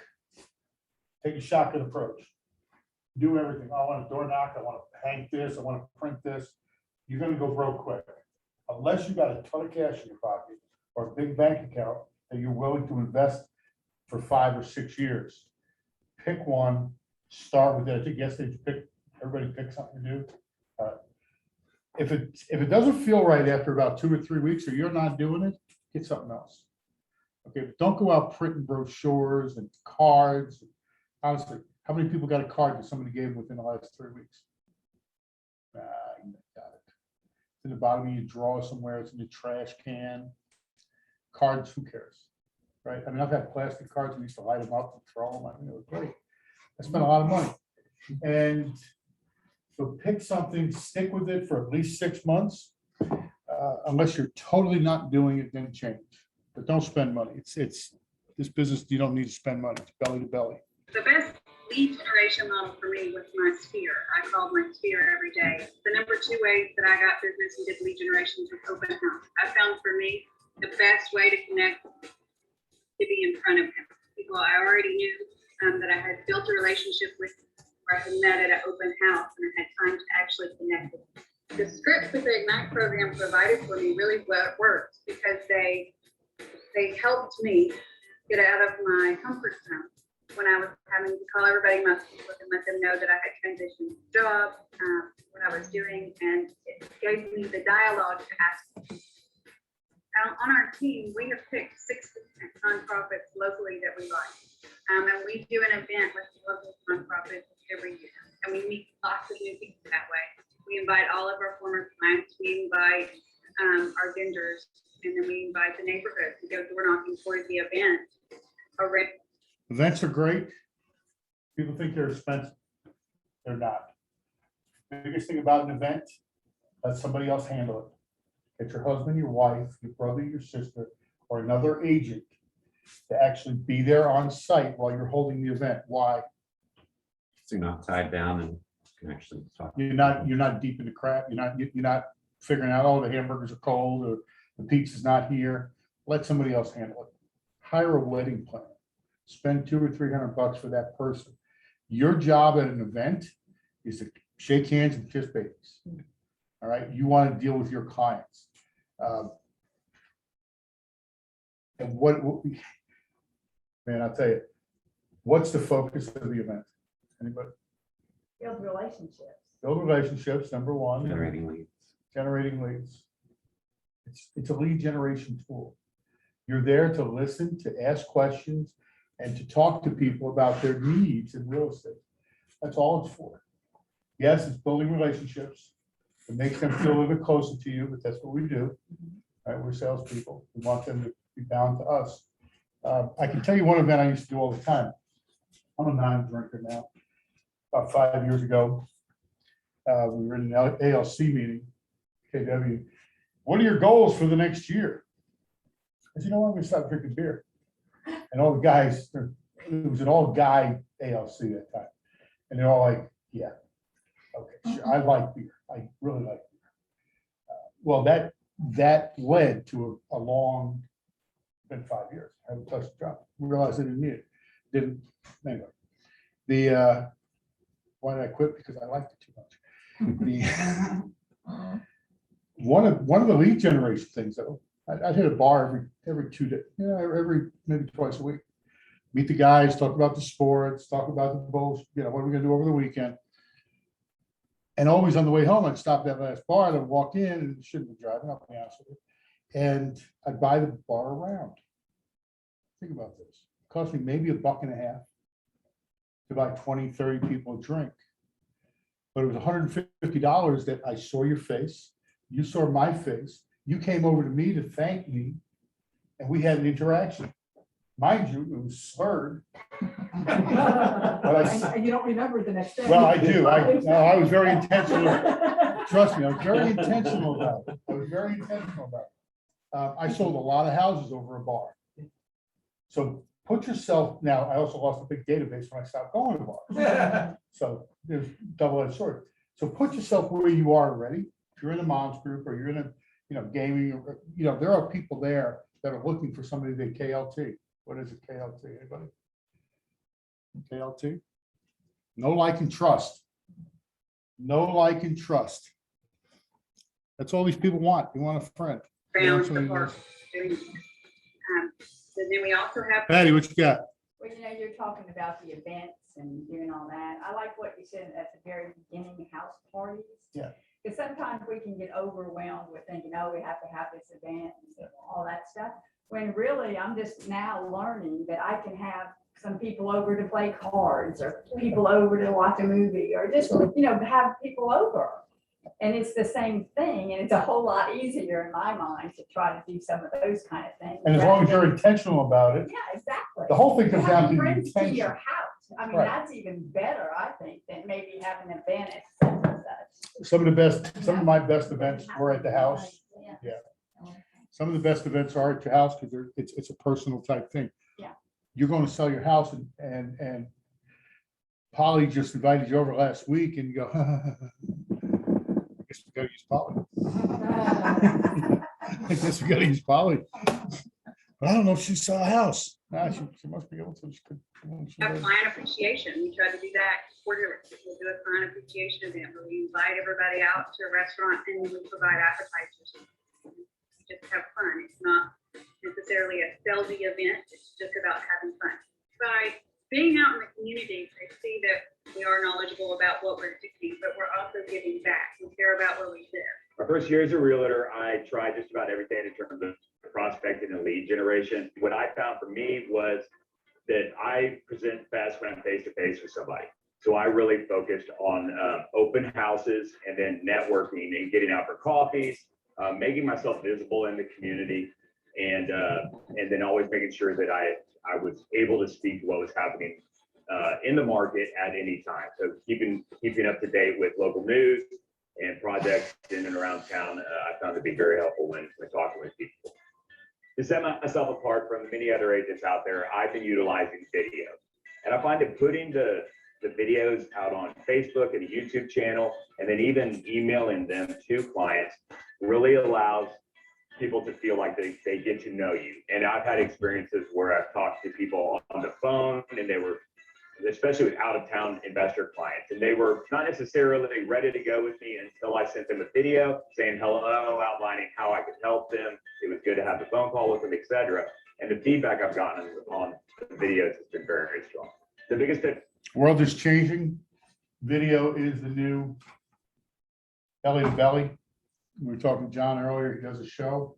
Take a shotgun approach. Do everything. I want a door knock. I want to hang this. I want to print this. You're going to go broke quick. Unless you got a ton of cash in your pocket or a big bank account that you're willing to invest for 5 or 6 years. Pick one, start with it. I think yesterday you pick, everybody pick something to do. If it doesn't feel right after about 2 or 3 weeks or you're not doing it, get something else. Okay, but don't go out printing brochures and cards. Honestly, how many people got a card that somebody gave them within the last 3 weeks? Nah, you got it. It's in the bottom of your drawer somewhere. It's in the trash can. Cards, who cares? Right? I mean, I've had plastic cards. We used to light them up and throw them. I mean, it was great. I spent a lot of money. And so pick something, stick with it for at least 6 months. Unless you're totally not doing it, then change. But don't spend money. It's this business, you don't need to spend money. It's belly to belly. The best lead generation model for me was my sphere. I called my sphere every day. The number 2 ways that I got business and did lead generation was open house. I found for me the best way to connect to be in front of people I already knew that I had built a relationship with, where I had met at an open house and I had time to actually connect with them. The scripts that the Ignite program provided for me really worked because they helped me get out of my comfort zone when I was having to call everybody in my Facebook and let them know that I had transitioned job, what I was doing, and it gave me the dialogue to ask. On our team, we have picked 6 nonprofits locally that we like. And we do an event with local nonprofits every year. And we meet lots of new people that way. We invite all of our former clients, we invite our vendors, and then we invite the neighborhood to go door knocking for the event. Events are great. People think they're expensive. They're not. The biggest thing about an event, let somebody else handle it. Get your husband, your wife, your brother, your sister, or another agent to actually be there on site while you're holding the event. Why? So you're not tied down and can actually talk. You're not deep in the crap. You're not figuring out, oh, the hamburgers are cold or the pizza's not here. Let somebody else handle it. Hire a wedding planner. Spend $200 or $300 for that person. Your job at an event is to shake hands and kiss babies. All right. You want to deal with your clients. And man, I'll tell you, what's the focus of the event? Anybody? Build relationships. Build relationships, number one. Generating leads. Generating leads. It's a lead generation tool. You're there to listen, to ask questions, and to talk to people about their needs in real estate. That's all it's for. Yes, it's building relationships. It makes them feel a little bit closer to you, but that's what we do. Right? We're salespeople. We want them to be bound to us. I can tell you one event I used to do all the time. I'm a non-drinker now. About 5 years ago, we were in an ALC meeting. KW, what are your goals for the next year? I said, you know what, I'm gonna stop drinking beer. And all the guys, it was an all-guy ALC that time. And they're all like, yeah, okay, sure, I like beer. I really like beer. Well, that led to a long, been 5 years. I haven't touched the drop. Realized I didn't need it. Didn't, anyway. Why did I quit? Because I liked it too much. One of the lead generation things though, I'd hit a bar every 2 days, every maybe twice a week. Meet the guys, talk about the sports, talk about the bowls, what are we gonna do over the weekend? And always on the way home, I'd stop at that last bar, and I'd walk in, and shouldn't be driving, I'll be honest with you. And I'd buy the bar around. Think about this. It cost me maybe $1.50 to buy 20, 30 people a drink. But it was $150 that I saw your face, you saw my face, you came over to me to thank me, and we had an interaction. Mind you, it was slurred. I- And you don't remember the next day. Well, I do. I was very intentional. Trust me, I was very intentional about it. I was very intentional about it. I sold a lot of houses over a bar. So put yourself, now, I also lost a big database when I stopped going to bars. So there's double-edged sword. So put yourself where you are already. If you're in a mom's group or you're in a, gaming, or, there are people there that are looking for somebody to KLT. What is it, KLT? Anybody? KLT? No like and trust. No like and trust. That's all these people want. They want a friend. They want Found somebody the to- park. And then we also have. Patty, what you got? Well, you're talking about the events and doing all that. I like what you said at the very beginning, house parties. Yeah. Because sometimes we can get overwhelmed with thinking, oh, we have to have this event and all that stuff. When really, I'm just now learning that I can have some people over to play cards or people over to watch a movie or just, have people over. And it's the same thing. And it's a whole lot easier in my mind to try to do some of those kind of things. And as long as rather you're intentional about it, than- Yeah, exactly. the whole thing comes down Having to the friends to your intention. house. I mean, Right. that's even better, I think, than maybe having an event at such and such. Some of my best events were at the house. Yeah. Some of the best events are at your house because it's a personal type thing. Yeah. You're going to sell your house and Polly just invited you over last week and you go, I guess we gotta use Polly. I guess we gotta use Polly. But I don't know if she saw a house. Nah, she must be able to. She could- she Have was- client appreciation. We try to do that quarterly. We'll do a client appreciation event where we invite everybody out to a restaurant and we provide appetizers. Just have fun. It's not necessarily a salesy event. It's just about having fun. By being out in the community, I see that we are knowledgeable about what we're doing, but we're also giving back. We care about where we live. My first year as a realtor, I tried just about everything in terms of prospecting and lead generation. What I found for me was that I present best when I'm face to face with somebody. So I really focused on open houses and then networking and getting out for coffees, making myself visible in the community, and then always making sure that I was able to speak to what was happening in the market at any time. So keeping up to date with local news and projects in and around town, I found to be very helpful when talking with people. To set myself apart from the many other agents out there, I've been utilizing video. And I find that putting the videos out on Facebook and a YouTube channel, and then even emailing them to clients really allows people to feel like they get to know you. And I've had experiences where I've talked to people on the phone and they were, especially with out-of-town investor clients, and they were not necessarily ready to go with me until I sent them a video saying hello, outlining how I could help them. It was good to have the phone call with them, etc. And the feedback I've gotten on the videos has been very, very strong. The biggest tip. World is changing. Video is the new belly to belly. We were talking to John earlier. He does a show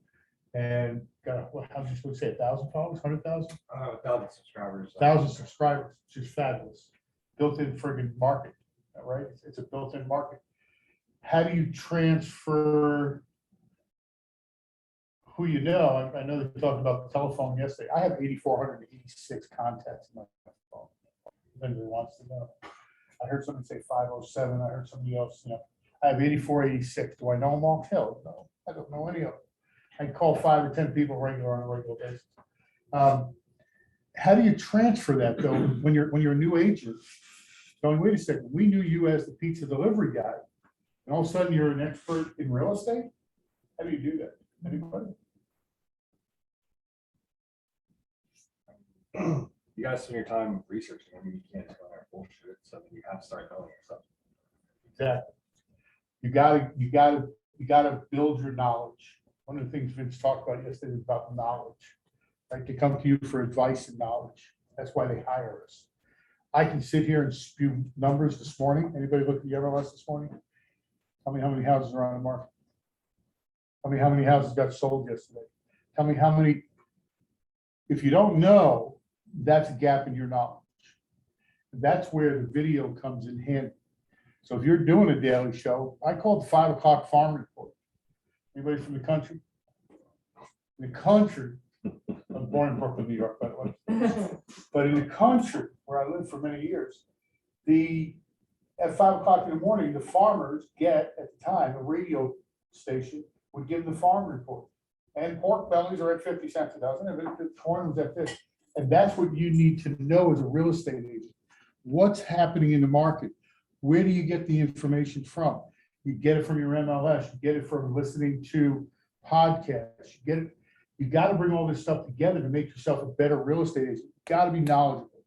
and got, how did you say, 1,000 followers, 100,000? 1,000 subscribers. 1,000 subscribers, which is fabulous. Built-in friggin' market, right? It's a built-in market. How do you transfer who you know? I know they talked about the telephone yesterday. I have 8,486 contacts in my phone. If anybody wants to know. I heard someone say 507. I heard somebody else, I have 8,486. Do I know them all? Hell, no. I don't know any of them. I call 5 or 10 people on a regular basis. How do you transfer that though, when you're a new agent? Going, wait a second, we knew you as the pizza delivery guy, and all of a sudden you're an expert in real estate? How do you do that? Anybody? You guys spend your time researching. I mean, you can't go there bullshit. So you have to start knowing yourself. Exactly. You gotta build your knowledge. One of the things Vince talked about yesterday was about knowledge. Right? They come to you for advice and knowledge. That's why they hire us. I can sit here and spew numbers this morning. Anybody look at the MLS this morning? Tell me how many houses are on the market. Tell me how many houses got sold yesterday. Tell me how many. If you don't know, that's a gap in your knowledge. That's where the video comes in handy. So if you're doing a daily show, I call it the 5 o'clock farm report. Anybody from the country? In the country, I was born in Brooklyn, New York, by the way. But in the country where I lived for many years, at 5 o'clock in the morning, the farmers at the time, a radio station would give the farm report. And pork bellies are at 50 cents a dozen, and the corn was at this. And that's what you need to know as a real estate agent. What's happening in the market? Where do you get the information from? You get it from your MLS, you get it from listening to podcasts, you got to bring all this stuff together to make yourself a better real estate agent. You got to be knowledgeable.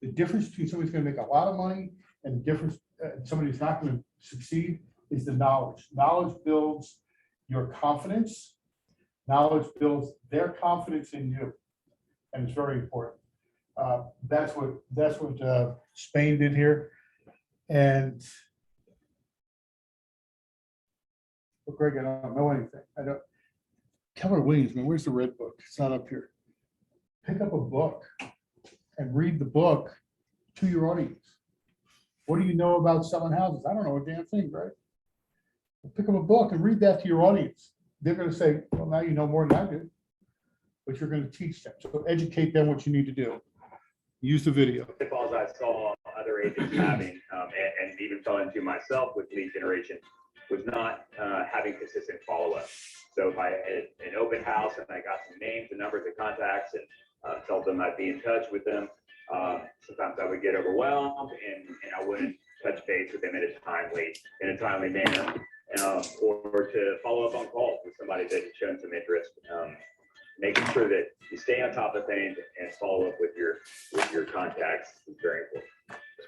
The difference between somebody's going to make a lot of money and the difference, somebody who's not going to succeed is the knowledge. Knowledge builds your confidence. Knowledge builds their confidence in you. And it's very important. That's what Spain did here. And well, Greg, I don't know anything. Keller Williams, man, where's the red book? It's not up here. Pick up a book and read the book to your audience. What do you know about selling houses? I don't know a damn thing, right? Pick up a book and read that to your audience. They're going to say, well, now you know more than I do, but you're going to teach them. So educate them what you need to do. Use the video. Pitfalls I saw other agents having, and even fell into myself with lead generation, was not having consistent follow-up. So if I had an open house and I got some names and numbers of contacts and told them I'd be in touch with them, sometimes I would get overwhelmed and I wouldn't touch base with them in a timely manner, or to follow up on calls with somebody that had shown some interest. Making sure that you stay on top of things and follow up with your contacts is very important.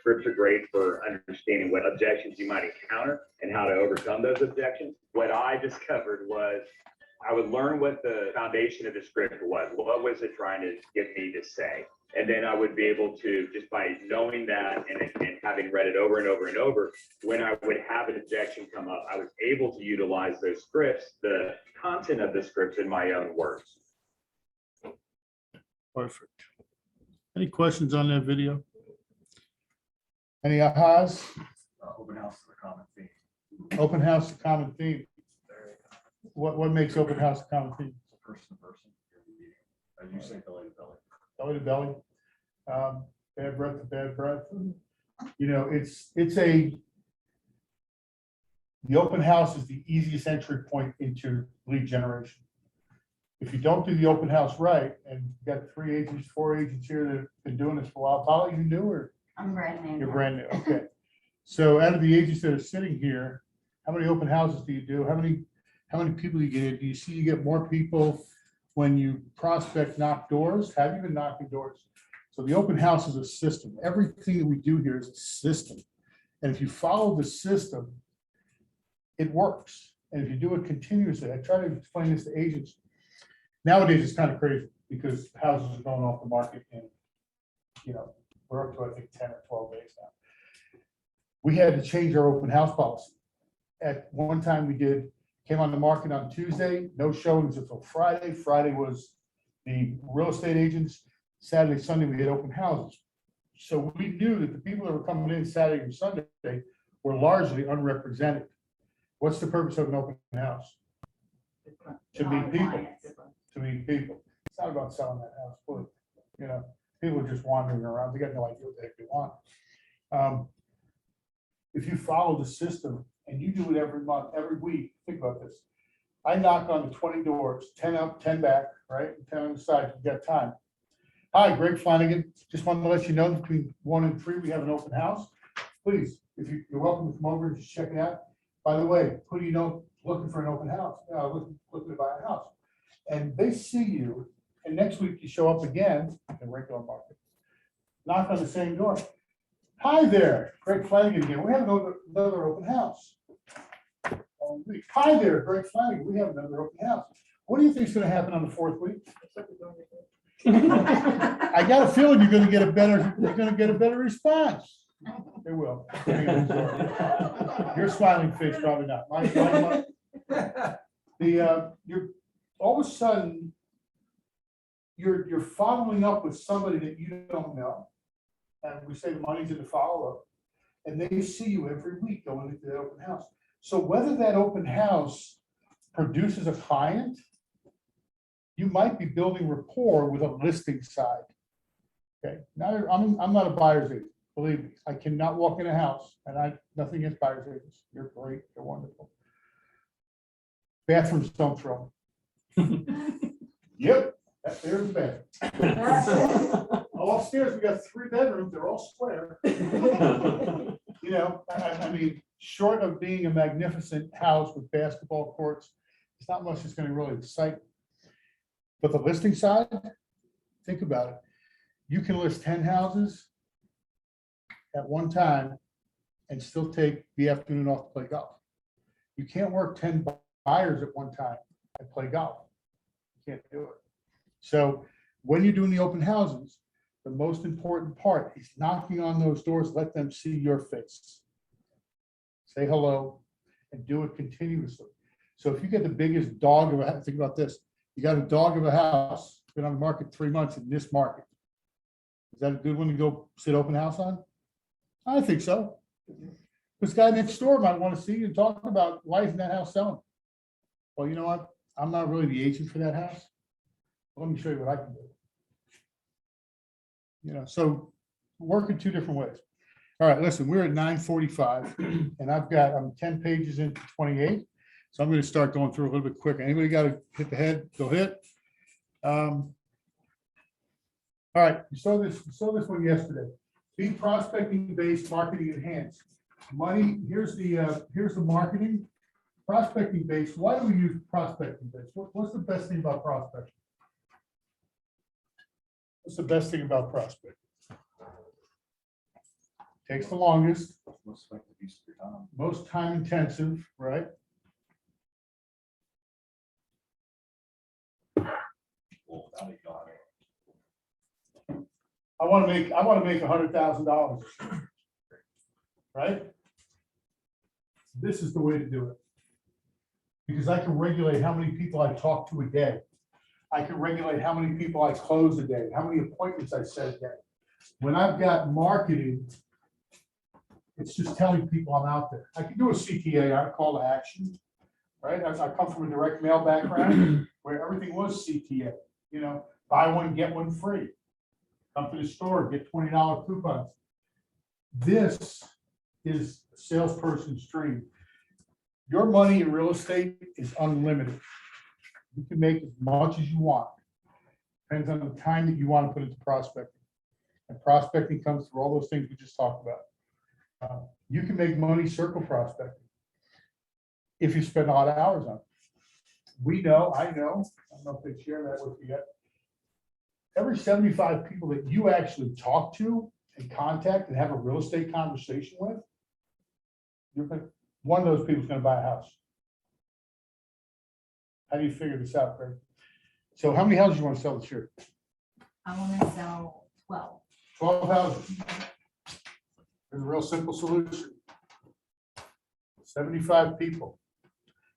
Scripts are great for understanding what objections you might encounter and how to overcome those objections. What I discovered was I would learn what the foundation of the script was. What was it trying to get me to say? And then I would be able to, just by knowing that and having read it over and over and over, when I would have an objection come up, I was able to utilize those scripts, the content of the scripts in my own words. Perfect. Any questions on that video? Any ahas? Open house is a common theme. Open house, common theme. What makes open house a common theme? Person to person. As you say, belly to belly. Belly to belly. Bad breath to bad breath. You know, the open house is the easiest entry point into lead generation. If you don't do the open house right, and you got 3 agents, 4 agents here that have been doing this for a while, Polly, you new or? I'm brand new. You're brand new, okay. So out of the agents that are sitting here, how many open houses do you do? How many people you get in? Do you see you get more people when you prospect, knock doors? Have you been knocking doors? So the open house is a system. Everything that we do here is a system. And if you follow the system, it works. And if you do it continuously, I try to explain this to agents. Nowadays, it's kind of crazy because houses are going off the market and, you know, we're up to, I think, 10 or 12 days now. We had to change our open house policy. At one time came on the market on Tuesday, no showings until Friday. Friday was the real estate agents. Saturday, Sunday, we had open houses. So we knew that the people that were coming in Saturday and Sunday were largely unrepresented. What's the purpose of an open house? To meet people. To meet people. It's not about selling that house, but, you know, people are just wandering around. They got no idea what the heck they want. If you follow the system and you do it every month, every week, think about this. I knock on the 20 doors, 10 up, 10 back, right? 10 on the side, you got time. Hi, Greg Flanagan. Just wanted to let you know between 1 and 3, we have an open house. Please, if you're welcome to come over and just check it out. By the way, who do you know looking for an open house? Looking to buy a house. And they see you, and next week you show up again in the regular market. Knock on the same door. Hi there, Greg Flanagan again. We have another open house. Hi there, Greg Flanagan. We have another open house. What do you think is going to happen on the 4th week? I got a feeling you're going to get a better response. They will. Your smiling face, probably not. You're all of a sudden you're following up with somebody that you don't know. And we say the money's in the follow-up, and they see you every week going into the open house. So whether that open house produces a client you might be building rapport with a listing side. Okay, now, I'm not a buyer's agent, believe me, I cannot walk in a house, and nothing against buyer's agents, you're great, you're wonderful. Bathrooms don't throw. Yep, there's the bathroom. Upstairs, we got 3 bedrooms, they're all square. You know, I mean, short of being a magnificent house with basketball courts, it's not much that's gonna really excite me. But the listing side, think about it. You can list 10 houses at one time and still take the afternoon off to play golf. You can't work 10 buyers at one time and play golf. You can't do it. So when you're doing the open houses, the most important part is knocking on those doors, let them see your face. Say hello and do it continuously. So if you get the biggest dog of a, think about this, you got a dog of a house, been on the market 3 months in this market. Is that a good one to go sit open house on? I think so. This guy next door might want to see you and talk about why isn't that house selling? Well, you know what? I'm not really the agent for that house. Let me show you what I can do. You know, so work in 2 different ways. All right, listen, we're at 9:45 and I'm 10 pages into 28. So I'm going to start going through a little bit quicker. Anybody got to hit the head? Go hit. All right, you saw this one yesterday. Be prospecting based, marketing enhanced. Money, here's the marketing. Prospecting based. Why do we use prospecting based? What's the best thing about prospecting? What's the best thing about prospecting? Takes the longest, most time intensive, right? I want to make $100,000, right? This is the way to do it. Because I can regulate how many people I talk to a day. I can regulate how many people I close a day, how many appointments I set a day. When I've got marketing, it's just telling people I'm out there. I can do a CTA, I call to action, right? I come from a direct mail background where everything was CTA, you know, buy one, get one free. Come to the store, get $20 coupons. This is a salesperson's dream. Your money in real estate is unlimited. You can make as much as you want. Depends on the time that you want to put into prospecting. And prospecting comes through all those things we just talked about. You can make money circle prospecting if you spend a lot of hours on it. We know, I know, I don't know if they share that with you yet. Every 75 people that you actually talk to and contact and have a real estate conversation with, one of those people is going to buy a house. How do you figure this out, Craig? So how many houses do you want to sell this year? I want to sell 12. 12 houses. There's a real simple solution. 75 people.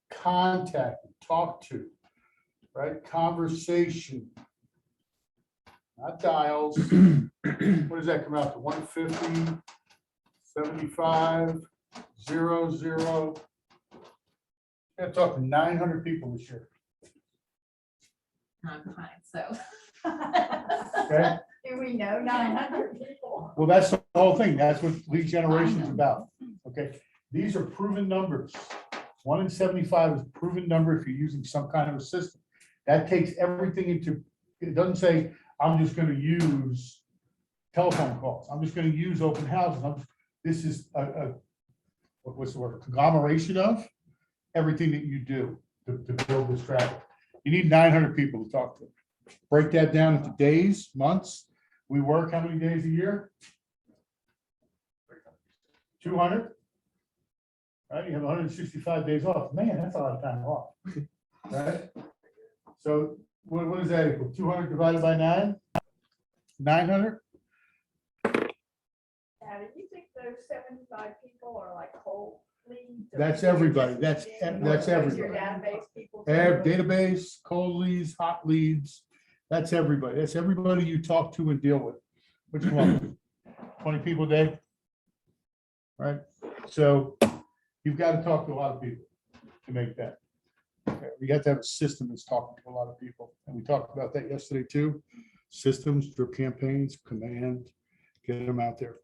Contact, talk to, right? Conversation. Not dials. What does that come out to? 150, 75, 00. I'm talking 900 people this year. I'm fine, so. Okay. Do we know 900 people? Well, that's the whole thing. That's what lead generation is about. Okay. These are proven numbers. 1 in 75 is a proven number if you're using some kind of a system. That takes everything into, it doesn't say, I'm just going to use telephone calls. I'm just going to use open houses. This is what's the word? Conglomeration of everything that you do to build this traffic. You need 900 people to talk to. Break that down into days, months. We work how many days a year? 200. Right? You have 165 days off. Man, that's a lot of time off. Right? So what is that equal? 200 divided by 9? 900? Now, do you think those 75 people are like cold leads? or That's people you're everybody. just That's getting, that's or everybody. Your database people. Database, cold leads, hot leads. That's everybody. That's everybody you talk to and deal with. Which one? 20 people a day? Right? So you've got to talk to a lot of people to make that. Okay, you have to have a system that's talking to a lot of people, and we talked about that yesterday too. Systems, drip campaigns, command, get them out there.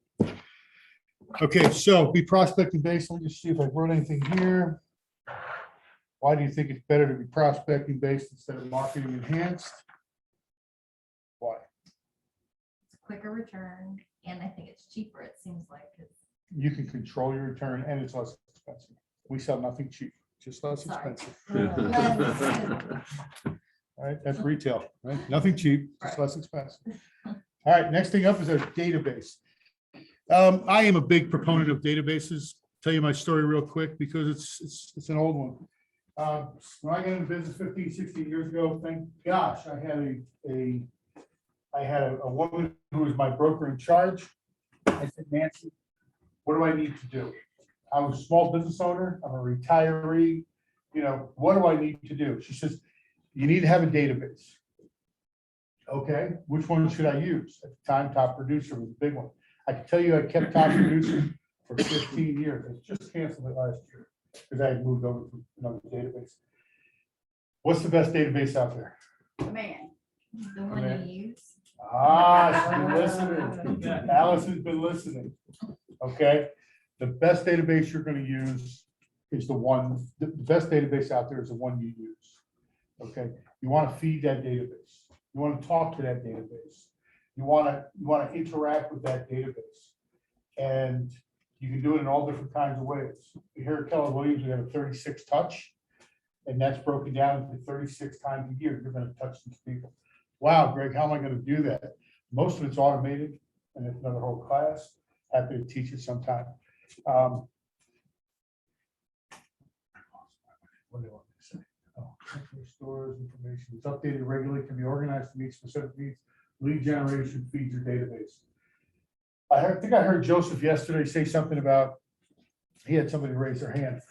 Okay, so be prospecting based. Let me just see if I wrote anything here. Why do you think it's better to be prospecting based instead of marketing enhanced? Why? It's quicker return, and I think it's cheaper, it seems like. You can control your return and it's less expensive. We sell nothing cheap, just less Sorry. expensive. All right, that's retail, right? Nothing cheap, just Right. less expensive. All right, next thing up is our database. I am a big proponent of databases. Tell you my story real quick because it's an old one. When I got into business 15, 16 years ago, thank gosh, I had a woman who was my broker in charge. I said, Nancy, what do I need to do? I was a small business owner. I'm a retiree. You know, what do I need to do? She says, you need to have a database. Okay, which one should I use? At the time, Top Producer was a big one. I can tell you I kept Top Producer for 15 years. I just canceled it last year because I had moved over to another database. What's the best database out there? Man, The one you use. Ah, she's been listening. Allison's been listening. Okay, the best database you're gonna use is the best database out there is the one you use. Okay, you wanna feed that database. You wanna talk to that database. You wanna interact with that database. And you can do it in all different kinds of ways. Here at Keller Williams, we have a 36 touch, and that's broken down into 36 times a year. You're gonna touch these people. Wow, Greg, how am I gonna do that? Most of it's automated, and it's another whole class. Happy to teach it sometime. What do I want to say? Oh, customer stores information. It's updated regularly, can be organized to meet specific needs. Lead generation feeds your database. I think I heard Joseph yesterday say something about, he had somebody raise their hand.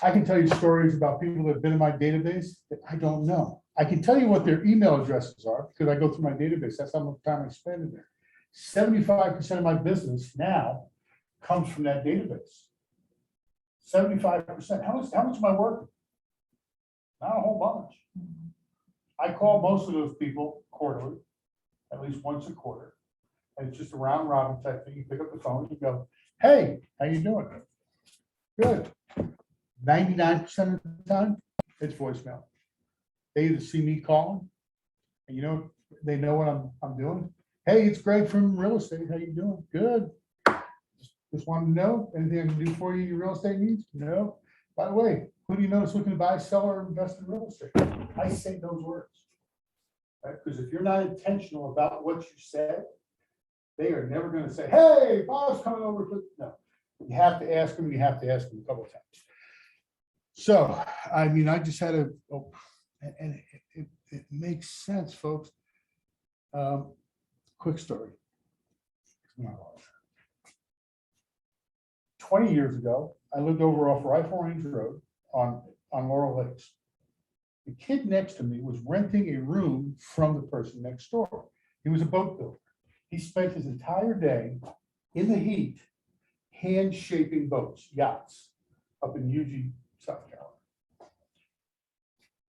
I can tell you stories about people that have been in my database that I don't know. I can tell you what their email addresses are because I go through my database. That's how much time I spend in there. 75% of my business now comes from that database. 75%. How much am I working? Not a whole bunch. I call most of those people quarterly, at least once a quarter. And it's just a round robin type thing. You pick up the phone, you go, hey, how you doing? Good. 99% of the time, it's voicemail. They either see me calling, and you know, they know what I'm doing. Hey, it's Greg from real estate. How you doing? Good. Just wanted to know anything I can do for you, your real estate needs? No. By the way, who do you know is looking to buy, sell, or invest in real estate? I say those words. Right? Because if you're not intentional about what you said, they are never going to say, hey, Bob's coming over. No, you have to ask them. You have to ask them a couple of times. So, I mean, I just had and it makes sense, folks. Quick story. 20 years ago, I lived over off Rifle Range Road on Laurel Lakes. The kid next to me was renting a room from the person next door. He was a boat builder. He spent his entire day in the heat, hand shaping boats, yachts, up in Eugene, South Carolina.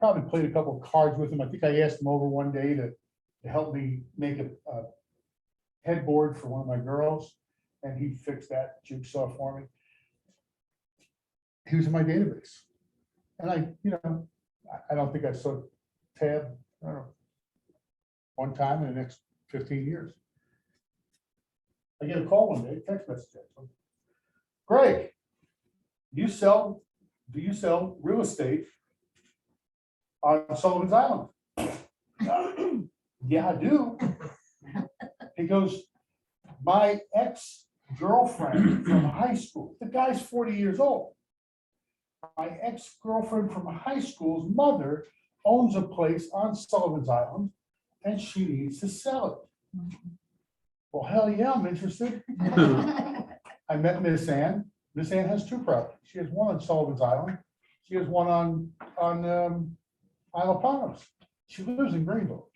Probably played a couple of cards with him. I think I asked him over one day to help me make a headboard for one of my girls, and he fixed that jigsaw for me. He was in my database. And I don't think I saw Tab, I don't know, one time in the next 15 years. I get a call one day, text message. Greg, do you sell real estate on Sullivan's Island? Yeah, I do. He goes, my ex-girlfriend from high school, the guy's 40 years old. My ex-girlfriend from high school's mother owns a place on Sullivan's Island and she needs to sell it. Well, hell yeah, I'm interested. I met Miss Ann. Miss Ann has two properties. She has one on Sullivan's Island. She has one on Isle of Palms. She lives in Greenville.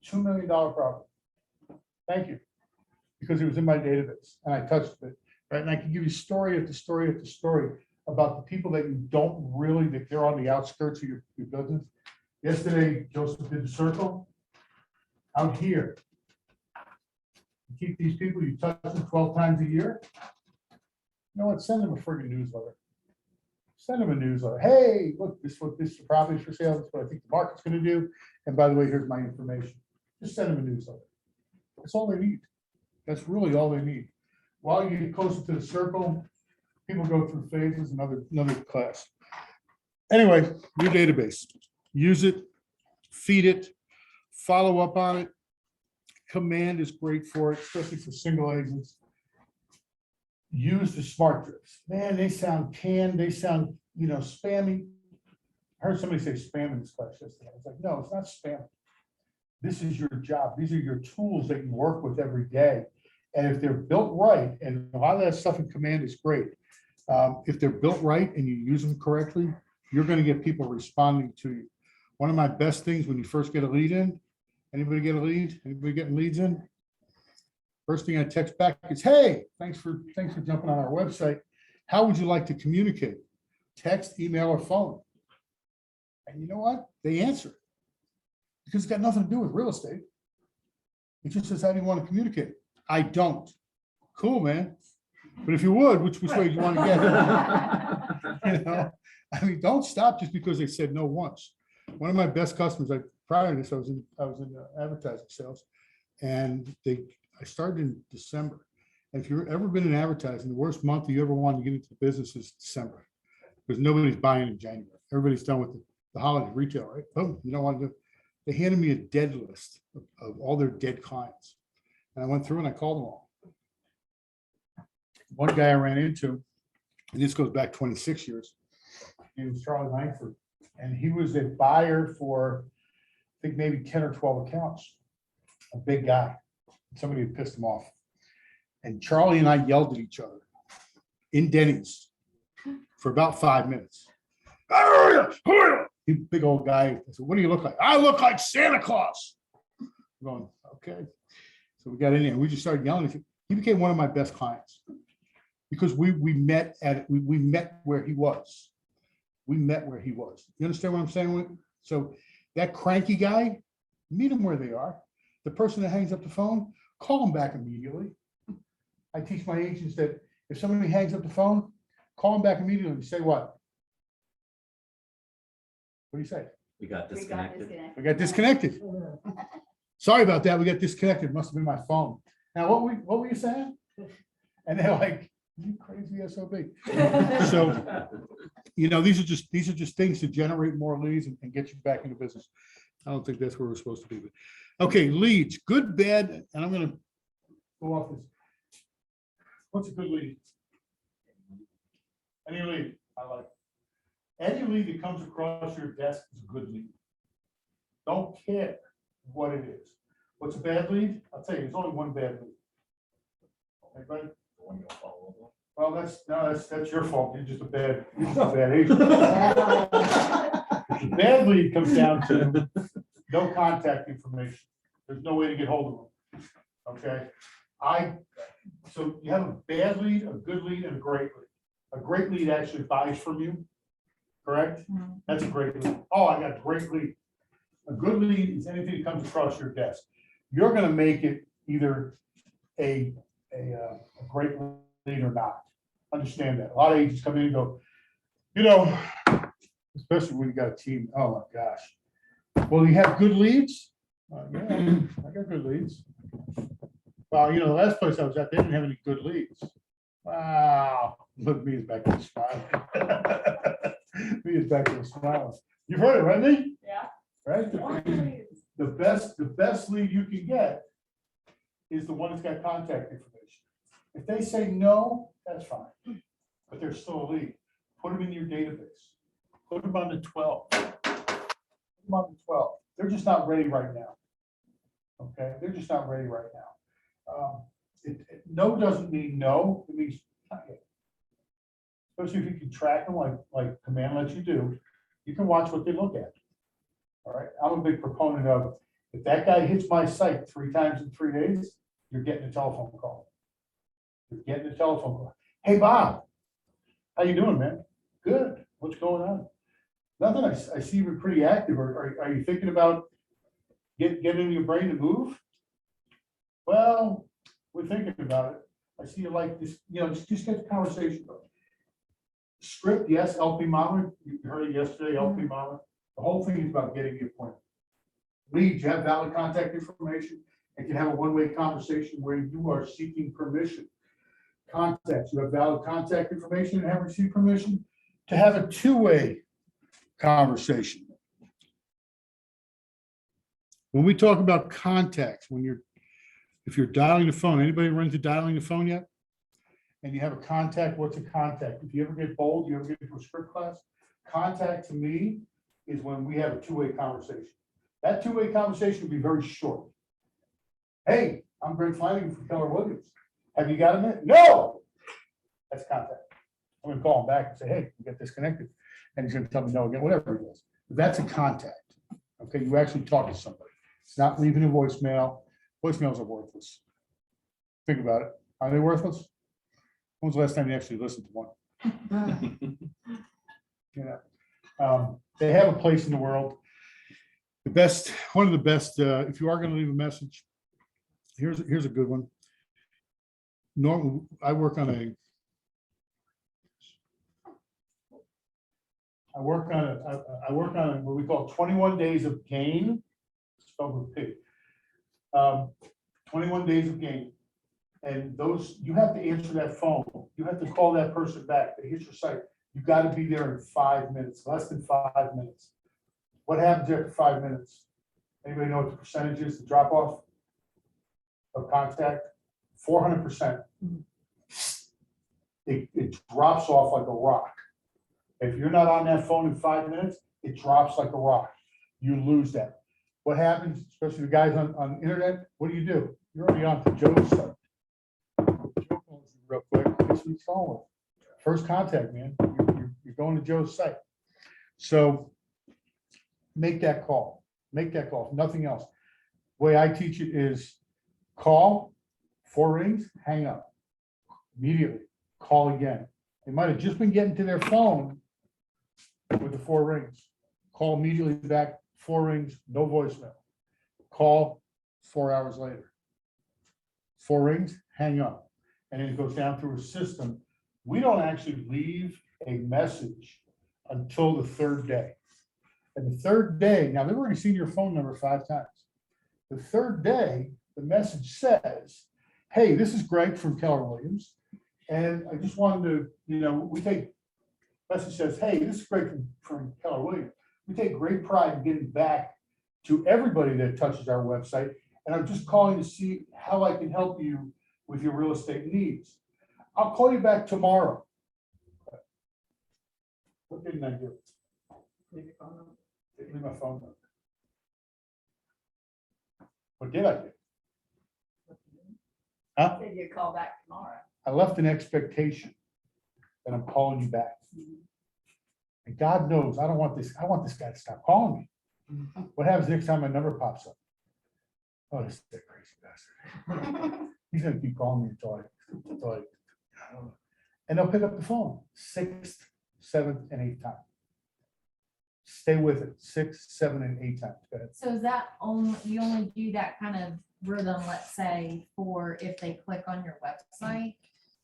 $2 million property. Thank you. Because it was in my database and I touched it. Right. And I can give you story after story after story about the people that you don't really, that they're on the outskirts of your business. Yesterday, Joseph did the circle out here. You keep these people, you touch them 12 times a year. You know what? Send them a friggin' newsletter. Send them a newsletter. Hey, look, this is what this property is for sale. This is what I think the market's gonna do. And by the way, here's my information. Just send them a newsletter. That's all they need. That's really all they need. While you get closer to the circle, people go through phases, another class. Anyway, your database, use it, feed it, follow up on it. Command is great for it, especially for single agents. Use the smart drips. Man, they sound canned, they sound, spammy. I heard somebody say spam in this class yesterday. I was like, no, it's not spam. This is your job. These are your tools that you work with every day. And if they're built right, and a lot of that stuff in Command is great. If they're built right and you use them correctly, you're going to get people responding to you. One of my best things when you first get a lead in, anybody get a lead? Anybody getting leads in? First thing I text back is, hey, thanks for jumping on our website. How would you like to communicate? Text, email, or phone? And you know what? They answer. Because it's got nothing to do with real estate. It just says, how do you want to communicate? I don't. Cool, man. But if you would, which way do you want to get? I mean, don't stop just because they said no once. One of my best customers, prior to this, I was in advertising sales, and I started in December. And if you've ever been in advertising, the worst month you ever want to get into the business is December, because nobody's buying in January. Everybody's done with the holiday retail, right? Oh, you don't want to do. They handed me a dead list of all their dead clients. And I went through and I called them all. One guy I ran into, and this goes back 26 years, he was Charlie Langford. And he was a buyer for, I think, maybe 10 or 12 accounts. A big guy. Somebody had pissed him off. And Charlie and I yelled at each other in Denny's for about 5 minutes. He big old guy. I said, what do you look like? I look like Santa Claus. I'm going, okay. So we got in there and we just started yelling at him. He became one of my best clients because we met where he was. We met where he was. You understand what I'm saying? So that cranky guy, meet them where they are. The person that hangs up the phone, call them back immediately. I teach my agents that if somebody hangs up the phone, call them back immediately. Say what? What do you say? We got disconnected. We got disconnected. Sorry about that. We got disconnected. Must have been my phone. Now, what were you saying? And they're like, you crazy SOB. So, these are just things to generate more leads and get you back into business. I don't think that's where we're supposed to be. But okay, leads, good, bad, and I'm going to go off this. What's a good lead? Any lead? I like it. Any lead that comes across your desk is a good lead. Don't care what it is. What's a bad lead? I'll tell you, there's only one bad lead. Anybody? Well, that's your fault. You're just a bad agent. The bad lead comes down to no contact information. There's no way to get hold of them. Okay. So you have a bad lead, a good lead, and a great lead. A great lead actually buys from you. Correct? That's a great lead. Oh, I got a great lead. A good lead is anything that comes across your desk. You're going to make it either a great lead or not. Understand that. A lot of agents come in and go, especially when you got a team. Oh my gosh. Well, you have good leads? Yeah, I got good leads. Well, the last place I was at, they didn't have any good leads. Wow. Look at me, is back to smiling. Me is back to smiling. You've heard it, right, Lee? Yeah. Right? The best lead you can get is the one that's got contact information. If they say no, that's fine. But they're still a lead. Put them in your database. Put them on the 12. Put them on the 12. They're just not ready right now. Okay? They're just not ready right now. No doesn't mean no. It means not yet. Especially if you can track them like Command lets you do. You can watch what they look at. All right. I'm a big proponent of if that guy hits my site 3 times in 3 days, you're getting a telephone call. You're getting a telephone call. Hey, Bob, how you doing, man? Good. What's going on? Nothing. I see you're pretty active. Are you thinking about getting your brain to move? Well, we're thinking about it. I see you like this, just get the conversation going. Script, yes, LP modeling. You heard it yesterday, LP modeling. The whole thing is about getting the appointment. Leads, you have valid contact information and can have a one-way conversation where you are seeking permission. Contacts, you have valid contact information and have received permission to have a two-way conversation. When we talk about contacts, if you're dialing the phone, anybody run into dialing the phone yet? And you have a contact, what's a contact? If you ever get bold, you ever get into a script class, contact to me is when we have a two-way conversation. That two-way conversation will be very short. Hey, I'm Greg Flanagan from Keller Williams. Have you got a minute? No! That's contact. I'm gonna call him back and say, hey, we got disconnected. And he's gonna tell me no again, whatever it is. That's a contact. Okay, you actually talk to somebody. It's not leaving a voicemail. Voicemails are worthless. Think about it. Are they worthless? When was the last time you actually listened to one? They have a place in the world. One of the best, if you are going to leave a message, here's a good one. Normally, I work on what we call 21 days of gain, spelled with P. 21 days of gain. And those, you have to answer that phone. You have to call that person back. They hit your site. You got to be there in 5 minutes, less than 5 minutes. What happens after 5 minutes? Anybody know what the percentage is, the drop off of contact? 400%. It drops off like a rock. If you're not on that phone in 5 minutes, it drops like a rock. You lose that. What happens, especially the guys on the internet, what do? You're already on to Joe's site. Joe calls you real quick, guess who he's calling? First contact, man. You're going to Joe's site. So make that call. Make that call, nothing else. The way I teach it is call, 4 rings, hang up. Immediately, call again. They might have just been getting to their phone with the 4 rings. Call immediately back, 4 rings, no voicemail. Call 4 hours later. 4 rings, hang up. And then it goes down through a system. We don't actually leave a message until the 3rd day. And the 3rd day, now they've already seen your phone number 5 times. The 3rd day, the message says, hey, this is Greg from Keller Williams. And I just wanted to, message says, hey, this is Greg from Keller Williams. We take great pride in getting back to everybody that touches our website. And I'm just calling to see how I can help you with your real estate needs. I'll call you back tomorrow. What didn't I do? Leave your phone number. Didn't leave my phone number. What did I do? Huh? Said you'd call back tomorrow. I left an expectation that I'm calling you back. And God knows, I want this guy to stop calling me. What happens next time my number pops up? Oh, this is that crazy bastard. He's gonna keep calling me until I don't know. And they'll pick up the phone 6th, 7th, and 8th time. Stay with it, 6, 7, and 8 times. Go ahead. So is that you only do that kind of rhythm, let's say, for if they click on your website,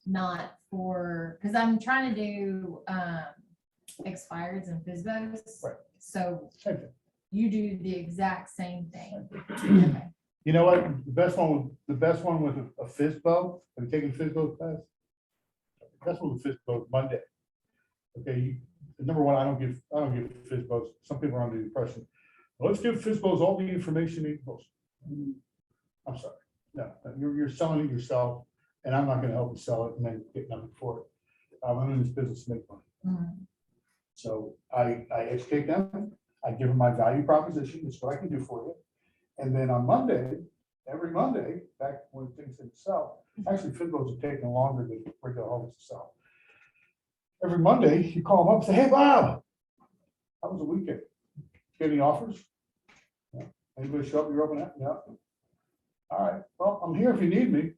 not for, because I'm trying to do expireds and FSBOs. Right. So Same thing. you do the exact same thing. Okay. You know what? The best one with a FSBO. Have you taken FSBO class? The best one with FSBO is Monday. Okay, number one, I don't give FSBOs. Some people are under the impression, well, let's give FSBOs all the information they post. I'm sorry. No, you're selling it yourself, and I'm not going to help you sell it and then get nothing for it. I'm in this business to make money. Mhm. So I educate them. I give them my value proposition. It's what I can do for you. And then on Monday, every Monday, back when things didn't sell, actually FSBOs are taking longer than regular homes to sell. Every Monday, you call them up and say, hey, Bob, how was the weekend? Get any offers? Yeah. Anybody show up? You're open? Yeah. All right. Well, I'm here if you need me.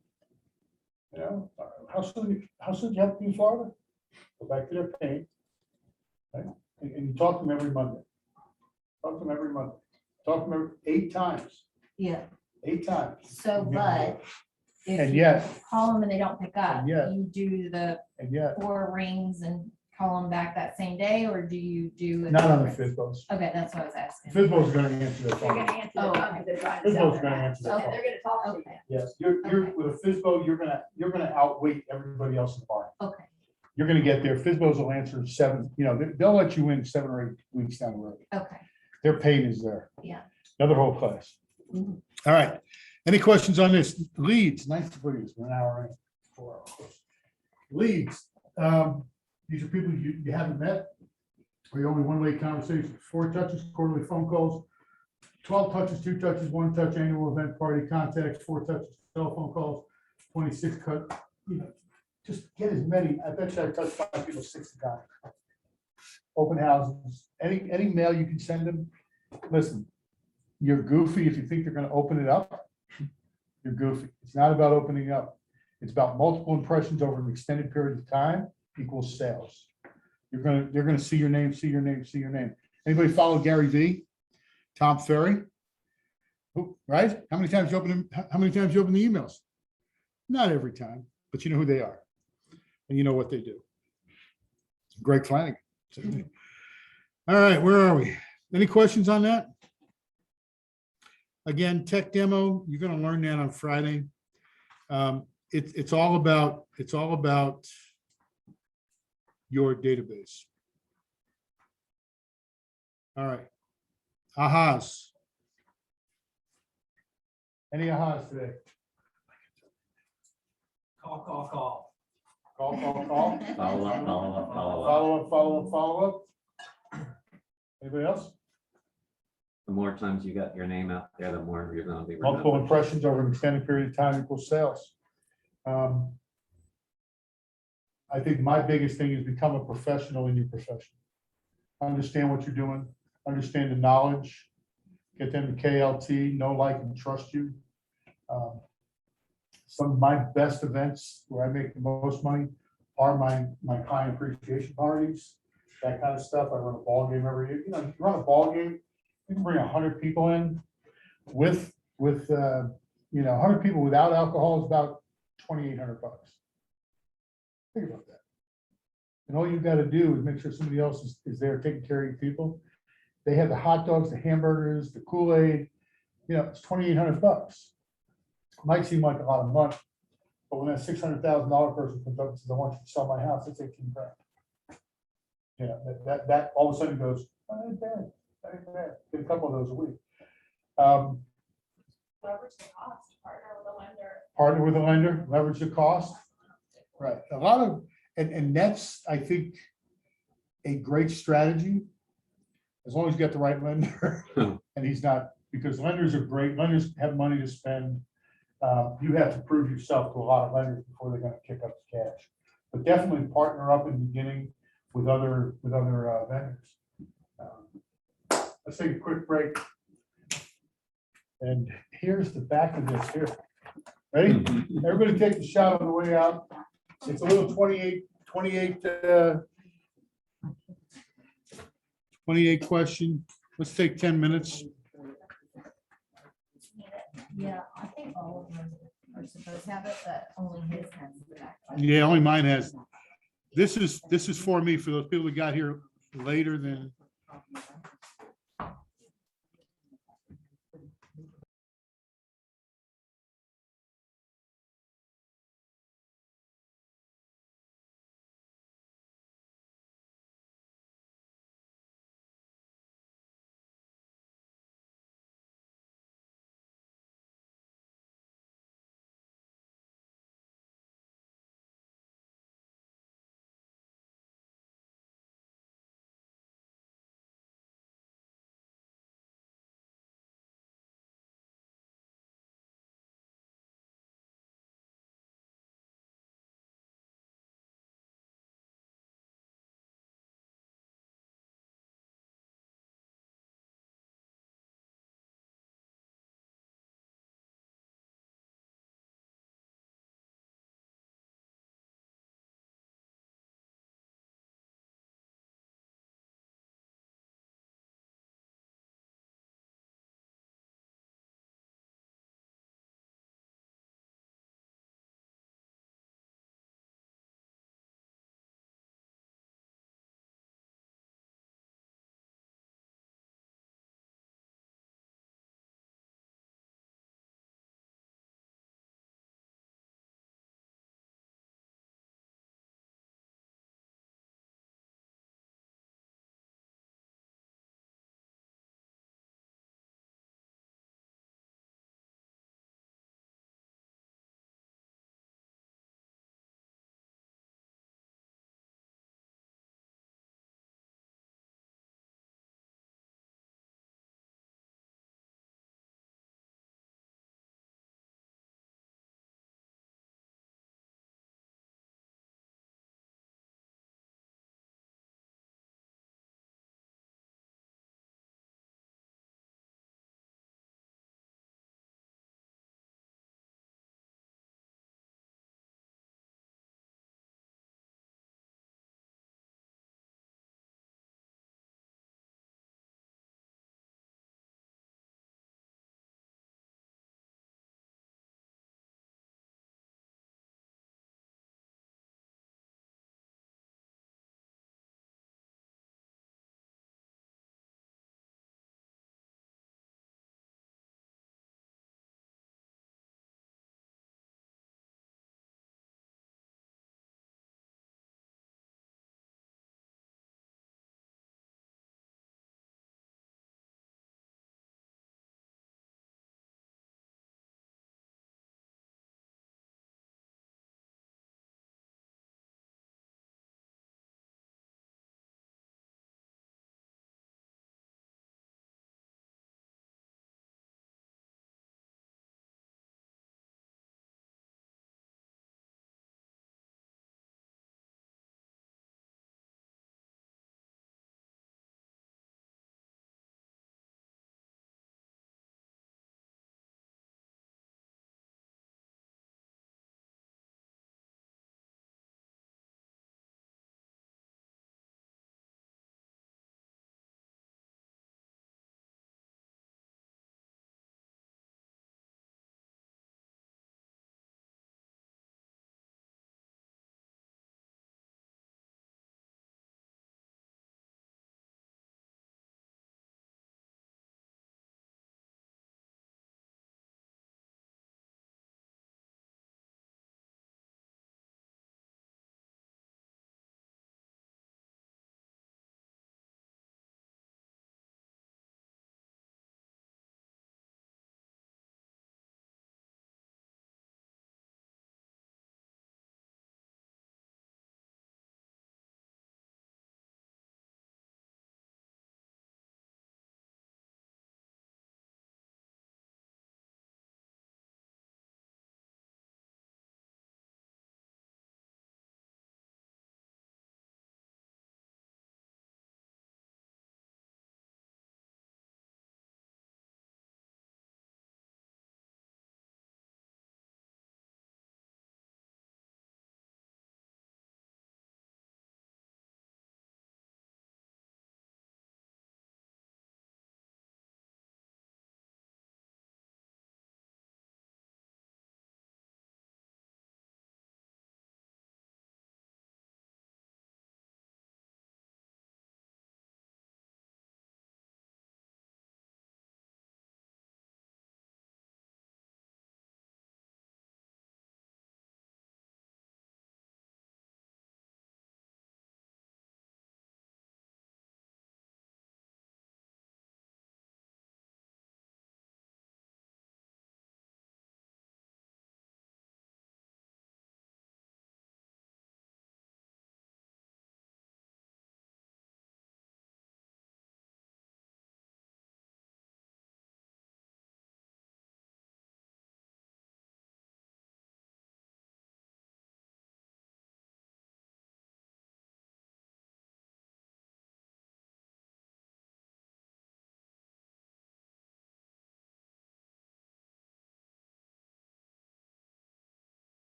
You know, how soon do you have to be in Florida? Go back to their pain. And you talk to them every Monday. Talk to them every Monday. Talk to them 8 times, Yeah, 8 times. so, but if And you yet, call them and they don't pick up, And yet- you do the and yet, 4 rings and call them back that same day, or do you do? a not on the different- FISBOs. Okay, that's what I was asking. FISBO's gonna answer that They're phone. gonna answer the Oh, phone okay. because they're trying to sell FISBO's their gonna house. answer that Okay. phone. They're gonna talk to you. Okay, Yes, you're, Okay. with a FISBO, you're gonna outweigh everybody else in the barn. okay, You're gonna get there. FISBOs will answer 7, they'll let you in 7 or 8 weeks down the road. okay. Their pain is there. Yeah. Another whole class. Mhm. All right. Any questions on this? Leads, nice to put this, 1 hour in, 4 hours. Leads, these are people you haven't met, or you're only one-way conversation, 4 touches, quarterly phone calls, 12 touches, 2 touches, 1 touch, annual event party contacts, 4 touches, telephone calls, 26 cut, just get as many, I bet you I touched 5 people 60 times. Open houses, any mail you can send them, listen, you're goofy if you think they're gonna open it up. You're goofy. It's not about opening up. It's about multiple impressions over an extended period of time equals sales. They're gonna see your name, see your name, see your name. Anybody follow Gary V? Tom Ferry? Who, right? How many times you open them? How many times you open the emails? Not every time, but you know who they are. And you know what they do. Greg Flanagan. All right, where are we? Any questions on that? Again, tech demo, you're gonna learn that on Friday. It's all about your database. All right. Ahas. Any ahas today? Call. Call. Follow up, follow up, follow up. Follow up. Anybody else? The more times you got your name out there, the more you're gonna be. Multiple remembered. impressions over an extended period of time equals sales. I think my biggest thing is become a professional in your profession. Understand what you're doing, understand the knowledge, get them to KLT, know, like, and trust you. Some of my best events where I make the most money are my client appreciation parties, that kind of stuff. I run a ball game every year. You run a ball game, you can bring 100 people in with 100 people without alcohol is about $2,800. Think about that. And all you've got to do is make sure somebody else is there taking care of your people. They have the hot dogs, the hamburgers, the Kool-Aid, it's $2,800. Might seem like a lot of money, but when that $600,000 person comes up and says, I want you to sell my house, it's 18 grand. That all of a sudden goes, that ain't bad. Get a couple of those a week. Leverage the cost, partner with a lender. Partner with a lender, leverage the cost. Right, a lot of, and that's, I think, a great strategy. As long as you get the right lender, and he's not, because lenders are great, lenders have money to spend. You have to prove yourself to a lot of lenders before they're gonna kick up the cash. But definitely partner up in the beginning with other vendors. Let's take a quick break. And here's the back of this here. Ready? Everybody take the shot on the way out. It's a little 28 question. Let's take 10 minutes. Yeah, I think all of them are supposed to have it, but only his has the back. Yeah, only mine has. This is for me, for those people that got here later than.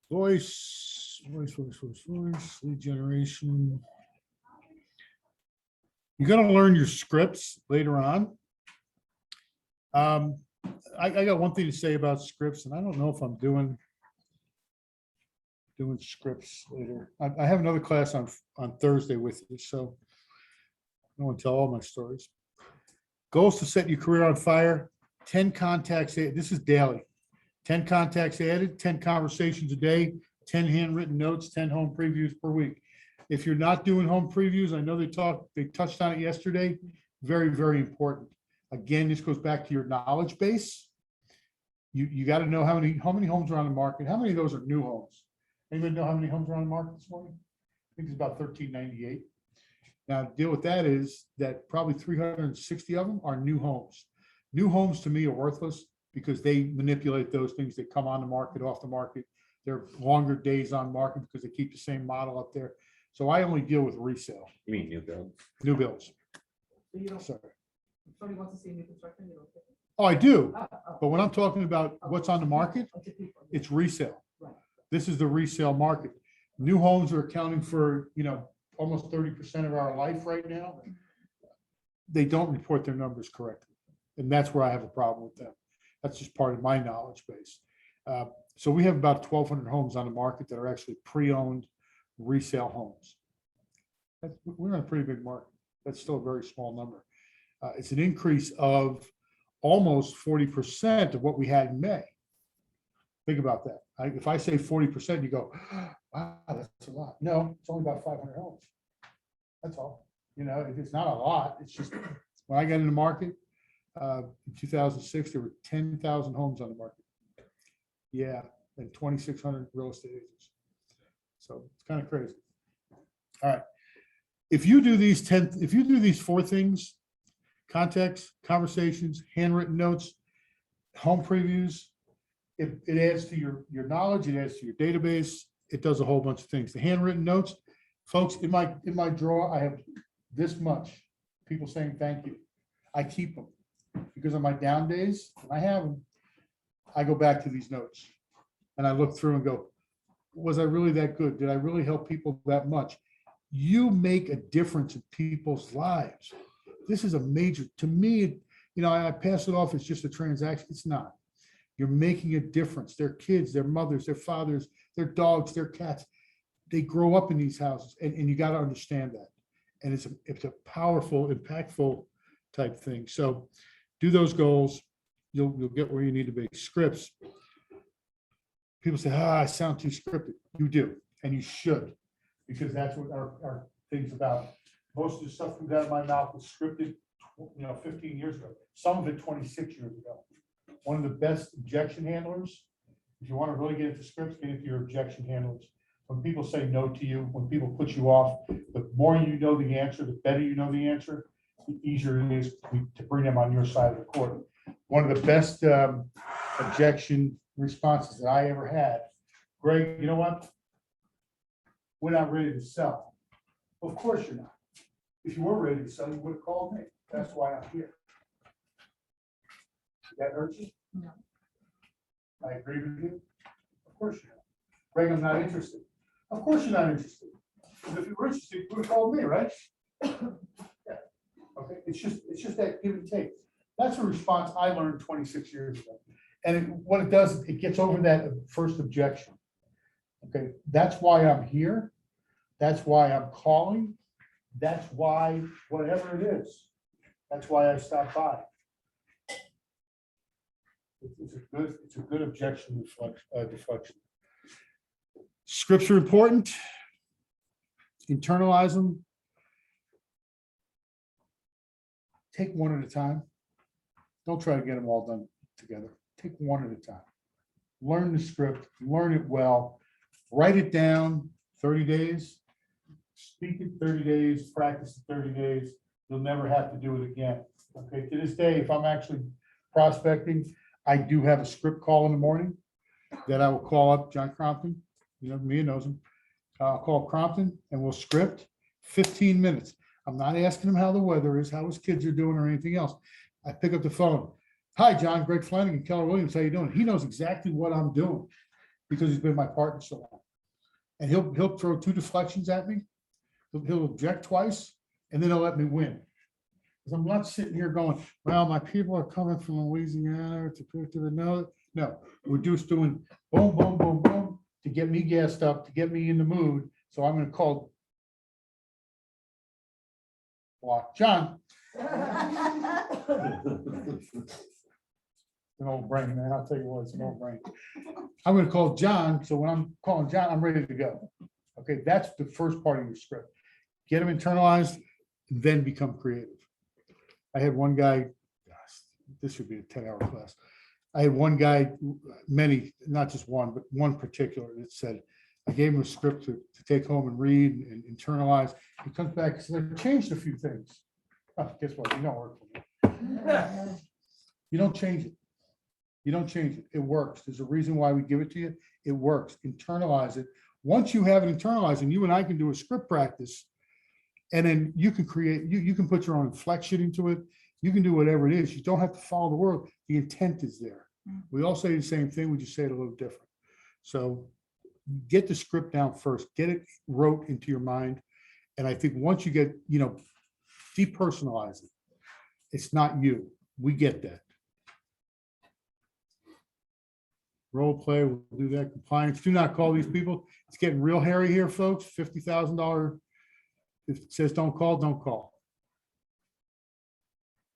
Voice, lead generation. You're gonna learn your scripts later on. I got one thing to say about scripts, and I don't know if I'm doing scripts later. I have another class on Thursday with you, so I don't want to tell all my stories. Goals to set your career on fire, 10 contacts, this is daily. 10 contacts added, 10 conversations a day, 10 handwritten notes, 10 home previews per week. If you're not doing home previews, I know they touched on it yesterday, very, very important. Again, this goes back to your knowledge base. You got to know how many homes are on the market, how many of those are new homes. Anybody know how many homes are on the market this morning? I think it's about 1398. Now, the deal with that is that probably 360 of them are new homes. New homes to me are worthless because they manipulate those things. They come on the market, off the market. They're longer days on market because they keep the same model up there. So I only deal with resale, You mean new build? new builds. So you don't, Sorry. if somebody wants to see new construction, you don't. take it? Oh, I do. Oh. But when I'm talking about what's on the market, Oh, to people. it's resale. Right. This is the resale market. New homes are accounting for, almost 30% of our life right now. They don't report their numbers correctly. And that's where I have a problem with them. That's just part of my knowledge base. So we have about 1,200 homes on the market that are actually pre-owned resale homes. We're in a pretty big market. That's still a very small number. It's an increase of almost 40% of what we had in May. Think about that. If I say 40%, you go, wow, that's a lot. No, it's only about 500 homes. That's all. It's not a lot. It's just, when I got in the market, in 2006, there were 10,000 homes on the market. Yeah, and 2,600 real estate agents. So it's kind of crazy. All right. If you do these 4 things, contacts, conversations, handwritten notes, home previews, it adds to your knowledge, it adds to your database, it does a whole bunch of things. The handwritten notes, folks, in my drawer, I have this much people saying thank you. I keep them because on my down days, when I have them, I go back to these notes and I look through and go, was I really that good? Did I really help people that much? You make a difference in people's lives. This is a major, to me, I pass it off as just a transaction. It's not. You're making a difference. Their kids, their mothers, their fathers, their dogs, their cats, they grow up in these houses and you got to understand that. And it's a powerful, impactful type thing. So do those goals. You'll get where you need to be. Scripts. People say, I sound too scripted. You do, and you should, because that's what our thing's about. Most of the stuff comes out of my mouth was scripted, 15 years ago. Some of it 26 years ago. One of the best objection handlers, if you want to really get into scripts, get into your objection handlers. When people say no to you, when people put you off, the more you know the answer, the better you know the answer, the easier it is to bring them on your side of the court. One of the best objection responses that I ever had, Greg, you know what? We're not ready to sell. Of course you're not. If you were ready to sell, you would have called me. That's why I'm here. Did that hurt you? No. I agree with you. Of course you're not. Greg, I'm not interested. Of course you're not interested. Because if you were interested, you would have called me, right? Yeah. Okay. It's just that give and take. That's a response I learned 26 years ago. And what it does, it gets over that first objection. Okay. That's why I'm here. That's why I'm calling. That's why, whatever it is, that's why I stopped by. It's a good objection deflection. Scripts are important. Internalize them. Take one at a time. Don't try to get them all done together. Take one at a time. Learn the script, learn it well, write it down, 30 days, speak it 30 days, practice it 30 days. You'll never have to do it again. Okay, to this day, if I'm actually prospecting, I do have a script call in the morning that I will call up John Crompton, Mia knows him. I'll call Crompton and we'll script 15 minutes. I'm not asking him how the weather is, how his kids are doing or anything else. I pick up the phone. Hi, John, Greg Flanagan, Keller Williams, how you doing? He knows exactly what I'm doing. because he's been my partner so long. And he'll throw 2 deflections at me. He'll object twice, and then he'll let me win. Because I'm not sitting here going, well, my people are coming from Louisiana to prove to the no. No, we're just doing boom, boom, boom, boom to get me gassed up, to get me in the mood. So I'm gonna call block John. An old brain, man. I'll tell you what, it's an old brain. I'm gonna call John, so when I'm calling John, I'm ready to go. Okay, that's the first part of your script. Get them internalized, then become creative. I had one guy, gosh, this should be a 10-hour class. I had one guy, many, not just one, but one particular that said, I gave him a script to take home and read and internalize. He comes back and said, I changed a few things. Oh, guess what? You don't work for me. You don't change it. You don't change it. It works. There's a reason why we give it to you. It works. Internalize it. Once you have it internalized, and you and I can do a script practice, and then you can create, you can put your own inflection into it. You can do whatever it is. You don't have to follow the world. The intent is there. We all say the same thing. We just say it a little different. So get the script down first. Get it wrote into your mind. And I think once you get, depersonalize it. It's not you. We get that. Role play, we'll do that. Compliance, do not call these people. It's getting real hairy here, folks. $50,000. If it says don't call, don't call.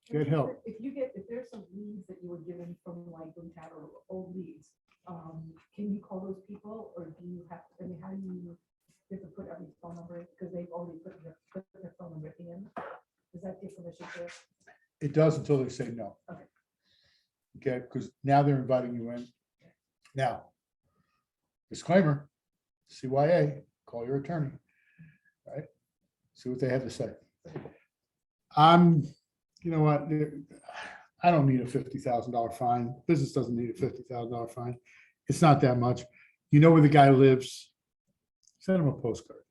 Get help. If there's some leads that you were given from like Boomtown or old leads, can you call those people, or do you have, how do you have to put every phone number, because they've already put their phone number in? Does that give permission to? It does until they say no. Okay. Okay, because now they're inviting you in. Now, disclaimer, CYA, call your attorney, right? See what they have to say. You know what? I don't need a $50,000 fine. Business doesn't need a $50,000 fine. It's not that much. You know where the guy lives. Send him a postcard.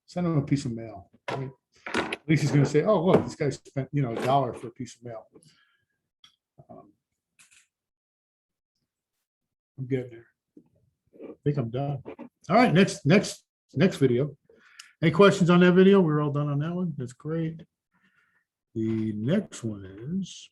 Send him a piece of mail. Right? At least he's going to say, "Oh, look, this guy spent $1 for a piece of mail." I'm getting there. I think I'm done. All right, next video. Any questions on that video? We're all done on that one. That's great. The next one is.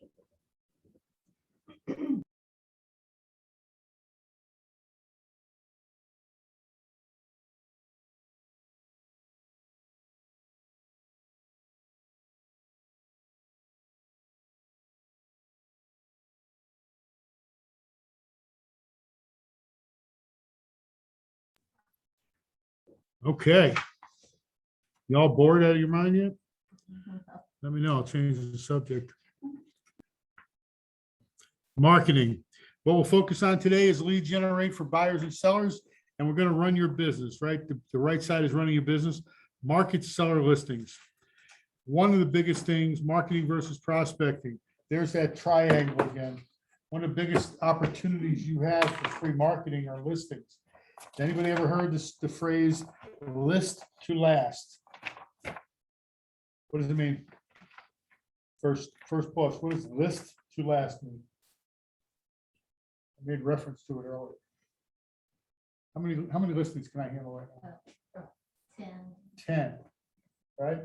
Okay. Y'all bored out of your mind yet? Let me know. I'll change the subject. Marketing. What we'll focus on today is lead generate for buyers and sellers, and we're going to run your business, right? The right side is running your business. Market seller listings. One of the biggest things, marketing versus prospecting. There's that triangle again. One of the biggest opportunities you have for free marketing are listings. Anybody ever heard the phrase list to last? What does it mean? First plus, what does list to last mean? I made reference to it earlier. How many listings can I handle right now? 10, right?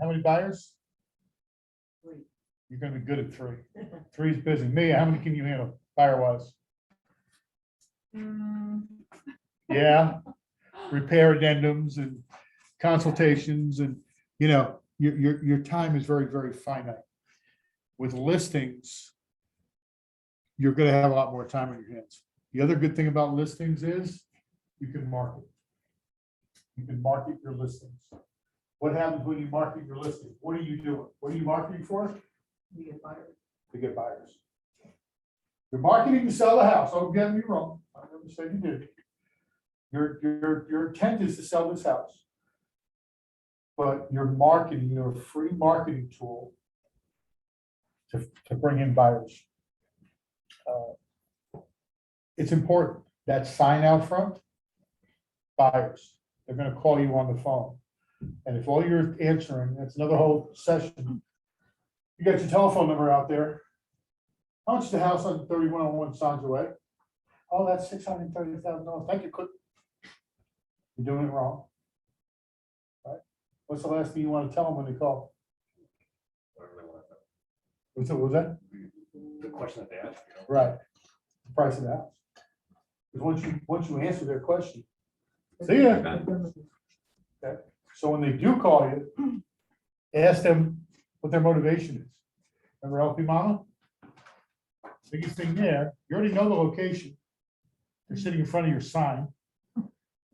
How many buyers? 3. You're gonna be good at 3. 3 is busy. Mia, how many can you handle buyer-wise? Yeah, repair addendums and consultations, and your time is very, very finite. With listings, you're gonna have a lot more time on your hands. The other good thing about listings is you can market. You can market your listings. What happens when you market your listing? What are you doing? What are you marketing for? You get buyers. To get buyers. You're marketing to sell the house. Don't get me wrong. I never said you did. Your intent is to sell this house. But you're marketing, you're a free marketing tool to bring in buyers. It's important. That sign out front, buyers. They're going to call you on the phone. And if all you're answering, that's another whole session. You got your telephone number out there. How much is the house on 3101 Sandra Way? oh, that's $630,000. Thank you, cook. You're doing it wrong. Right? What's the last thing you want to tell them when they call? What was that? The question that they asked. Right. The price of the house. Because once you answer their question, see ya. Okay. So when they do call you, ask them what their motivation is. Remember LP Mama? Biggest thing there, you already know the location. They're sitting in front of your sign,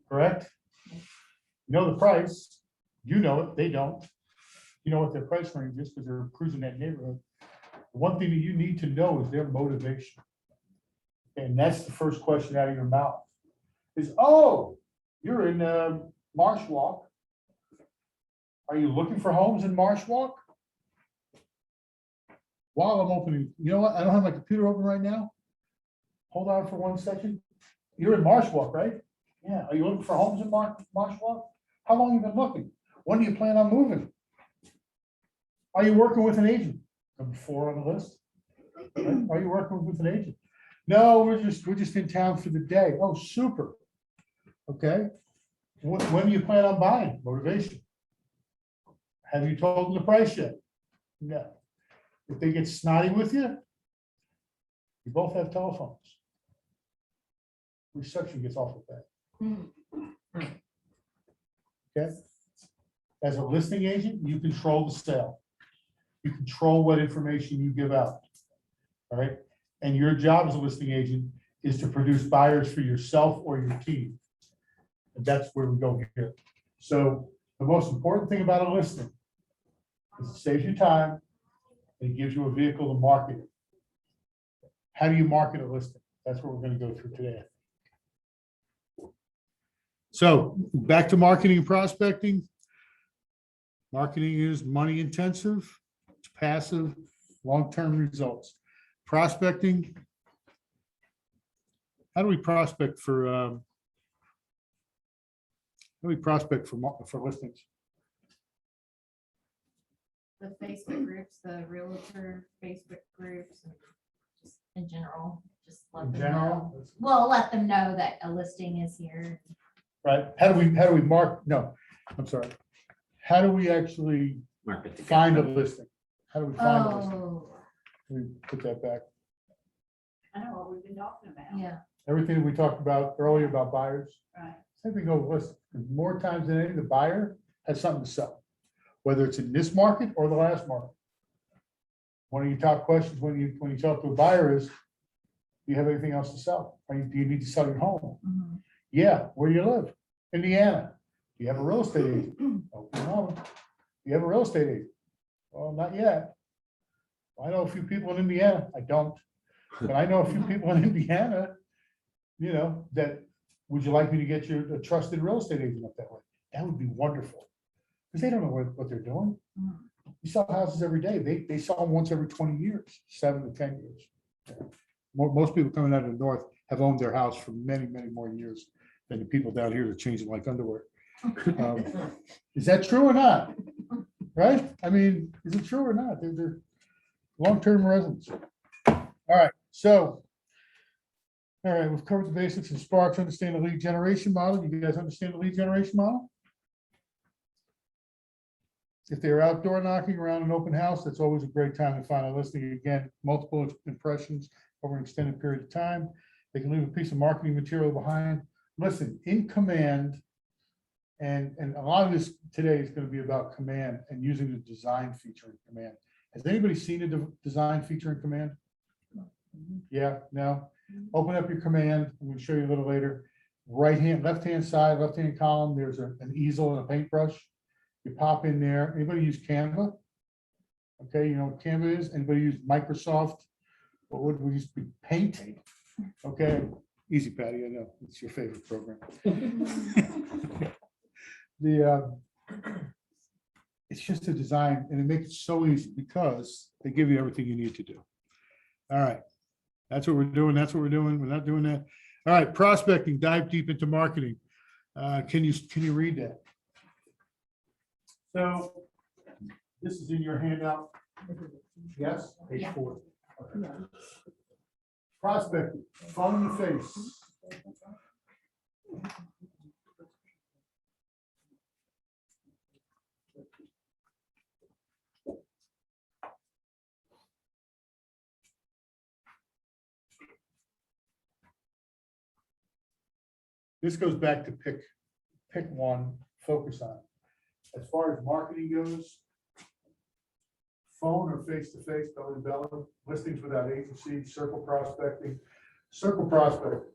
correct? You know the price, you know it, they don't. You know what their price range is because they're cruising that neighborhood. The one thing that you need to know is their motivation. And that's the first question out of your mouth is, oh, you're in Marsh Walk. Are you looking for homes in Marsh Walk? While I'm opening, you know what? I don't have my computer open right now. Hold on for 1 second. You're in Marsh Walk, right? Yeah. Are you looking for homes in Marsh Walk? How long have you been looking? When do you plan on moving? Are you working with an agent? Number 4 on the list. Right? Are you working with an agent? No, we're just in town for the day. Oh, super. Okay. When do you plan on buying? Motivation. Have you told them the price yet? No. If they get snotty with you, you both have telephones. Reception gets awful bad. Okay? As a listing agent, you control the sale. You control what information you give out. All right? And your job as a listing agent is to produce buyers for yourself or your team. And that's where we go here. So the most important thing about a listing is it saves you time and it gives you a vehicle to market it. How do you market a listing? That's what we're going to go through today. So back to marketing and prospecting. Marketing is money intensive, it's passive, long-term results. Prospecting. How do we prospect for listings? The Facebook groups, the realtor Facebook groups, and just in general, just let In them general? know. Well, let them know that a listing is here. Right? How do we mark? No, I'm sorry. How do we actually Market to get find a them. listing? How do we find a listing? Oh, Let me put that back. I know what we've been talking about. yeah. Everything that we talked about earlier about buyers, Right. same thing goes with listings. More times than any, the buyer has something to sell, whether it's in this market or the last market. One of your top questions when you talk to a buyer is, do you have anything else to sell? Do you need to sell your home? Mhm. Yeah, where do you live? Indiana. Do you have a real estate agent? No. Do you have a real estate agent? Well, not yet. I know a few people in Indiana. I don't. But I know a few people in Indiana, you know, that, would you like me to get you a trusted real estate agent up that way? That would be wonderful. Because they don't know what they're doing. Mhm. You sell houses every day. They sell them once every 20 years, 7 to 10 years. Most people coming out of the north have owned their house for many, many more years than the people down here that change it like underwear. Is that true or not? Right? I mean, is it true or not? They're long-term residents. All right, so. All right, we've covered the basics and Sparks, understand the lead generation model. You guys understand the lead generation model? If they're outdoor knocking around an open house, that's always a great time to find a listing. Again, multiple impressions over an extended period of time. They can leave a piece of marketing material behind. Listen, in command, and a lot of this today is going to be about command and using the design feature in command. Has anybody seen a design feature in command? Yeah, no? Open up your command. I'm going to show you a little later. Left-hand side, left-hand column, there's an easel and a paintbrush. You pop in there. Anybody use Canva? Okay, you know what Canva is? Anybody use Microsoft? What would we used to be? Paint? Okay, easy, Patty, I know, it's your favorite program. It's just a design and it makes it so easy because they give you everything you need to do. All right, that's what we're doing. That's what we're doing. We're not doing that. All right, prospecting, dive deep into marketing. Can you read that? So this is in your handout. Yes, page Yeah. 4. Okay. Prospecting, phone in the face. This goes back to pick one, focus on. As far as marketing goes, phone or face-to-face, belly to belly, listings without agency, circle prospecting. Circle prospecting,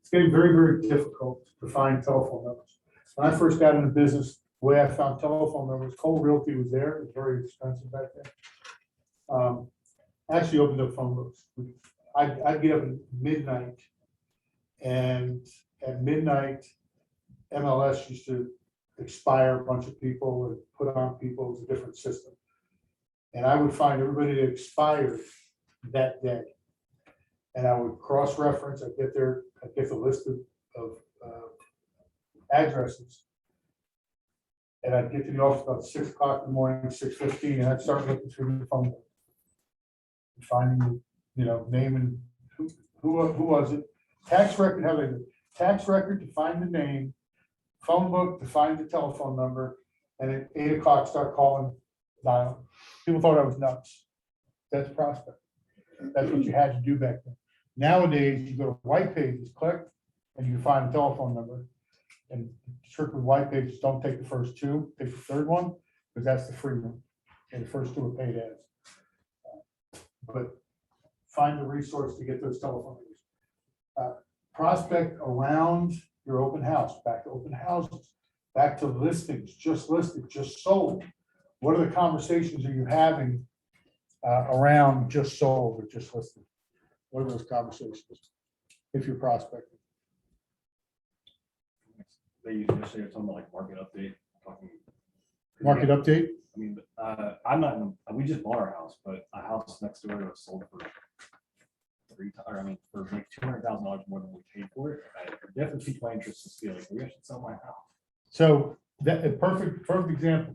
it's getting very, very difficult to find telephone numbers. When I first got into business, the way I found telephone numbers, Cole Realty was there, it was very expensive back then. Actually opened up phone books. I'd get up at midnight, and at midnight, MLS used to expire a bunch of people and put on people. It was a different system. And I would find everybody that expired that day. And I would cross-reference, I'd get the list of addresses. And I'd get to the office about 6 o'clock in the morning, 6:15, and I'd start looking through the phone book. Finding, name and who was it? Tax record, how they do it. Tax record to find the name, phone book to find the telephone number, and at 8 o'clock start calling, dialing. People thought I was nuts. That's prospect. That's what you had to do back then. Nowadays, you go to white pages, click, and you can find a telephone number. And strictly white pages, don't take the first two, take the third one, because that's the free one. And the first two are paid ads. But find the resource to get those telephone numbers. Prospect around your open house, back to open houses, back to listings, just listed, just sold. What are the conversations are you having around just sold or just listed? What are those conversations if you're prospecting? They usually say it's on like market update, talking. Market update? I mean, I'm not, we just bought our house, but a house next door was sold for for like $200,000 more than we paid for it. I definitely piqued my interest to see like, maybe I should sell my house. So that a perfect example.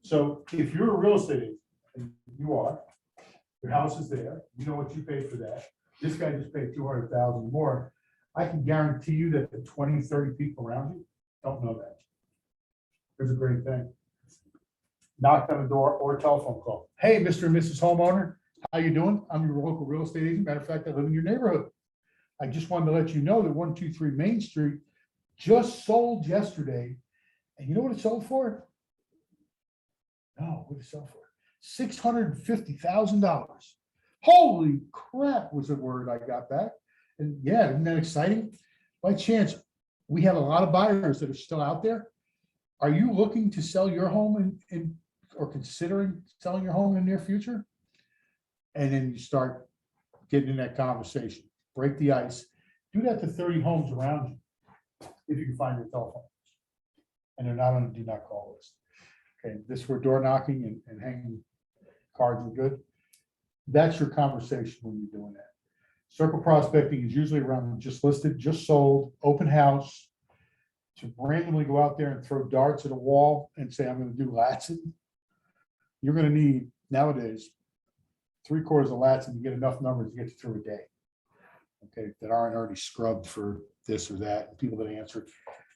So if you're a real estate agent, and you are, your house is there, you know what you paid for that. This guy just paid 200,000 more. I can guarantee you that the 20, 30 people around you don't know that. Here's a great thing. Knock on the door or telephone call. Hey, Mr. and Mrs. Homeowner, how you doing? I'm your local real estate agent. Matter of fact, I live in your neighborhood. I just wanted to let you know that 123 Main Street just sold yesterday. And you know what it sold for? No, what did it sell for? $650,000. Holy crap was the word I got back. And yeah, isn't that exciting? By chance, we have a lot of buyers that are still out there. Are you looking to sell your home or considering selling your home in the near future? And then you start getting in that conversation, break the ice, do that to 30 homes around you, if you can find your telephone. And they're not on the do not call list. Okay, this where door knocking and hanging cards are good. That's your conversation when you're doing that. Circle prospecting is usually around just listed, just sold, open house. To randomly go out there and throw darts at a wall and say, I'm going to do Latson. You're going to need nowadays 3/4 of Latson to get enough numbers to get you through a day. Okay, that aren't already scrubbed for this or that. People that answer.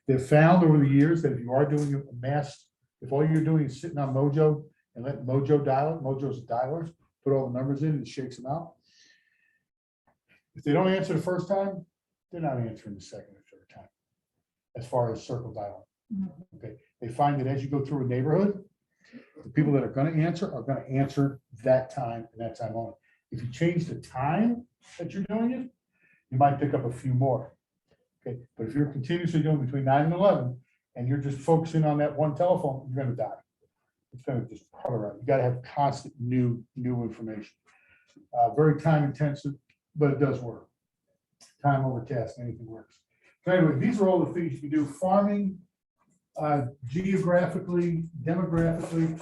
They've found over the years that if you are doing a mass, if all you're doing is sitting on Mojo and let Mojo dial it, Mojo's a dialer, put all the numbers in and it shakes them out. If they don't answer the first time, they're not answering the second or third time. As far as circle dialing. Okay, they find that as you go through a neighborhood, the people that are going to answer that time and that time only. If you change the time that you're doing it, you might pick up a few more. Okay, but if you're continuously doing between 9 and 11 and you're just focusing on that one telephone, you're going to die. It's going to just putter out. You got to have constant new information. Very time intensive, but it does work. Time over task, anything works. So anyway, these are all the things you can do. Farming, geographically, demographically.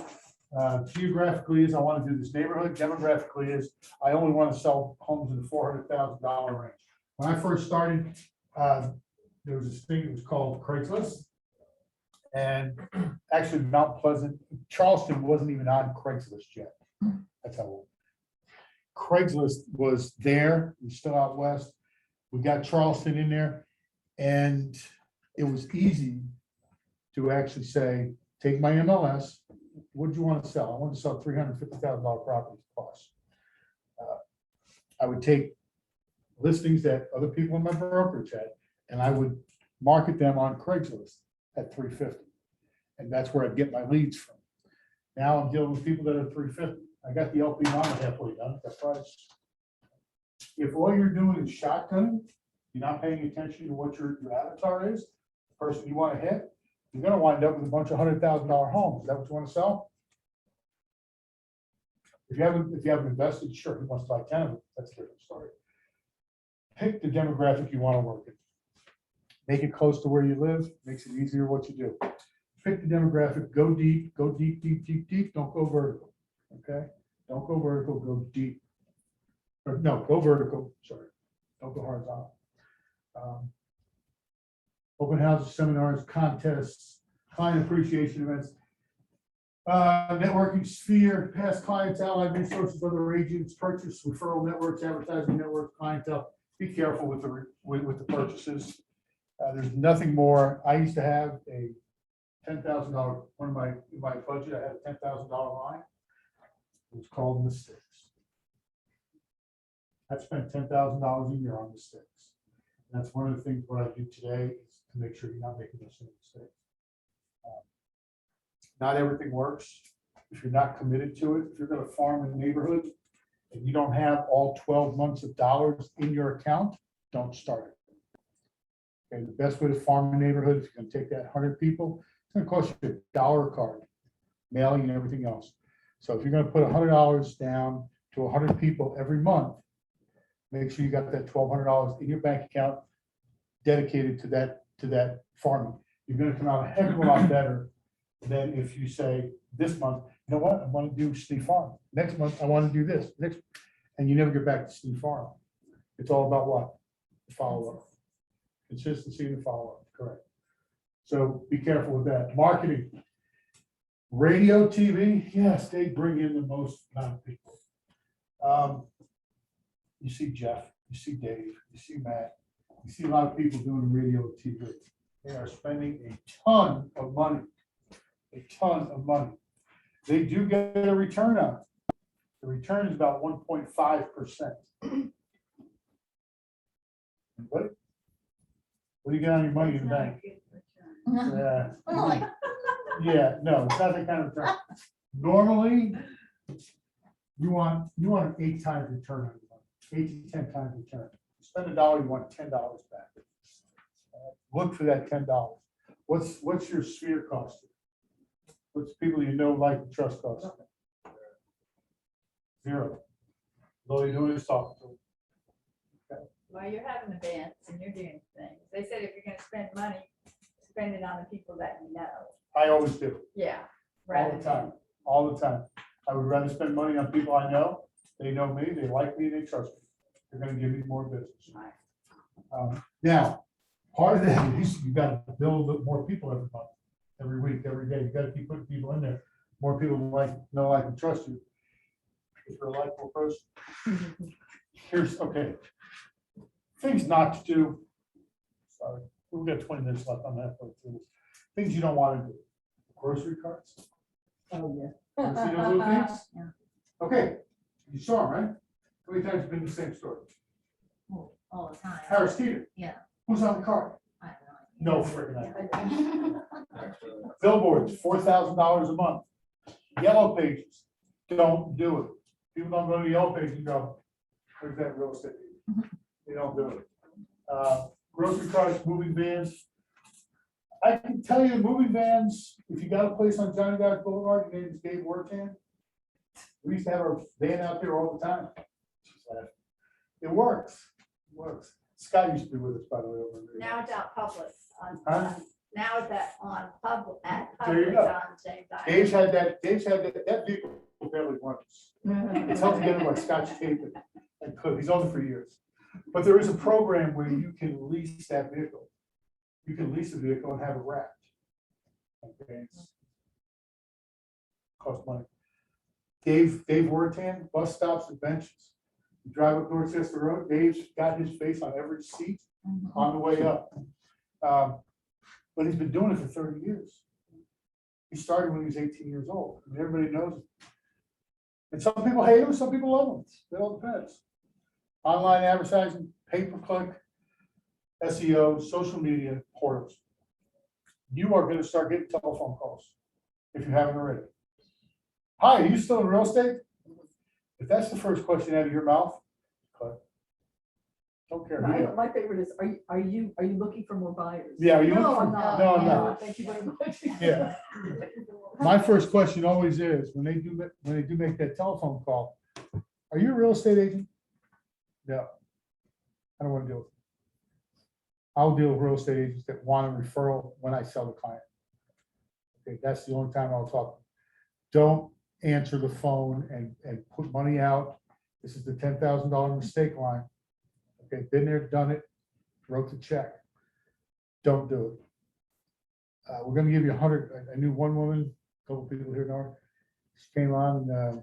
Geographically is I want to do this neighborhood. Demographically is I only want to sell homes in the $400,000 range. When I first started, there was this thing that was called Craigslist. And actually Mount Pleasant, Charleston wasn't even on Craigslist yet. That's how old. Craigslist was there, we're still out west. We got Charleston in there, and it was easy to actually say, take my MLS, what do you want to sell? I want to sell $350,000 properties plus. I would take listings that other people in my brokerage had, and I would market them on Craigslist at $350. And that's where I'd get my leads from. Now I'm dealing with people that are $350. I got the LP Mama halfway done at that price. If all you're doing is shotgunning, you're not paying attention to what your avatar is, the person you want to hit, you're gonna wind up with a bunch of $100,000 homes. Is that what you want to sell? If you haven't invested, sure, he wants to buy 10 of them, that's a different story. Pick the demographic you want to work in. Make it close to where you live, makes it easier what you do. Pick the demographic, go deep, deep, don't go vertical, okay? Don't go vertical, go deep. Or no, go vertical, sorry, don't go horizontal. Open houses, seminars, contests, client appreciation events. Networking sphere, past clients, allied resources, other agents, purchase, referral networks, advertising networks, clientele. Be careful with the purchases. There's nothing more. I used to have a $10,000, in my budget, I had a $10,000 line. It was called mistakes. I spent $10,000 a year on mistakes. And that's one of the things what I do today is to make sure you're not making those same mistakes. Not everything works. If you're not committed to it, if you're going to farm in a neighborhood and you don't have all 12 months of dollars in your account, don't start it. Okay, the best way to farm a neighborhood, if you're going to take that 100 people, it's going to cost you $1 a card, mailing and everything else. So if you're going to put $100 down to 100 people every month, make sure you got that $1,200 in your bank account dedicated to that farming. You're going to come out a heck of a lot better than if you say this month, you know what, I want to do Steve Farm. Next month, I want to do this. And you never get back to Steve Farm. It's all about what? Follow-up. Consistency and follow-up, correct. So be careful with that. Marketing. Radio, TV, yes, they bring in the most amount of people. You see Jeff, you see Dave, you see Matt, you see a lot of people doing radio and TV. They are spending a ton of money. A ton of money. They do get a return on it. The return is about 1.5%. What do you get on your money in the bank? Yeah. Yeah, no, it's not that kind of return. Normally, you want an 8 times return on your money, 8 to 10 times return. Spend $1, you want $10 back. Look for that $10. What's your sphere cost? What's people you know, like, and trust cost? 0. All you're doing is talking to them. Well, you're having events and you're doing things. They said if you're gonna spend money, spend it on the people that you know. I always do, Yeah. all rather the than- time, all the time. I would rather spend money on people I know. They know me, they like me, they trust me. They're gonna give me more business. Now, part of that is you gotta build more people every month, every week, every day. You gotta keep putting people in there. More people know, like, and trust you. If you're a likable person. Here's, okay. Things not to do. Sorry, we've got 20 minutes left on that. Things you don't want to do. Grocery carts. Oh, yeah. You see those little things? Yeah. Okay, you saw them, right? How many times have you been to the same store? All the time. Harris Teeter. Yeah. Who's on the cart? I don't know. No freaking idea. Billboards, $4,000 a month. Yellow pages, don't do it. People don't go to the yellow page and go, where's that real estate? They don't do it. Grocery carts, moving vans. I can tell you, moving vans, if you got a place on Johnny Dodge Boulevard, your name is Dave Wortan. We used to have our van out there all the time. It works, it works. Scott used to be with us, by the way. over there. Now it's out public Huh? now it's at public There you on go. James Island. Dave's had that vehicle barely runs. It's held together by Scotch tape and could, he's owned it for years. But there is a program where you can lease that vehicle. You can lease a vehicle and have it wrapped. Okay. Cost money. Dave Wortan, bus stops and benches. You drive up Dorchester Road, Dave's got his face on every seat on the way up. But he's been doing it for 30 years. He started when he was 18 years old, and everybody knows it. And some people hate him, some people love him. It all depends. Online advertising, pay-per-click, SEO, social media, portals. You are gonna start getting telephone calls if you haven't already. Hi, are you still in real estate? If that's the first question out of your mouth, cut. Don't care. who you are. My favorite is, are you looking for more buyers? Yeah, are you No, looking for- I'm not. no, I'm not. Thank you very much. Yeah. My first question always is, when they do make that telephone call, are you a real estate agent? No. I don't want to deal with it. I'll deal with real estate agents that want a referral when I sell the client. Okay, that's the only time I'll talk. Don't answer the phone and put money out. This is the $10,000 mistake line. Okay, been there, done it, wrote the check. Don't do it. We're gonna give you 100. I knew one woman, a couple people here know her. She came on and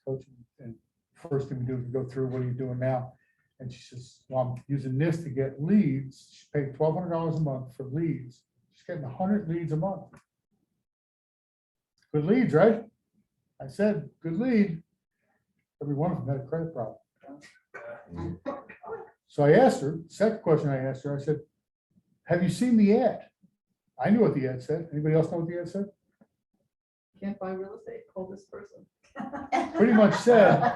coaching, and first thing we do is we go through, what are you doing now? And she says, well, I'm using this to get leads. She paid $1,200 a month for leads. She's getting 100 leads a month. Good leads, right? I said, good lead. Every one of them had a credit problem. So I asked her, second question I asked her, I said, have you seen the ad? I knew what the ad said. Anybody else know what the ad said? Can't buy real estate, call this person. Pretty much said,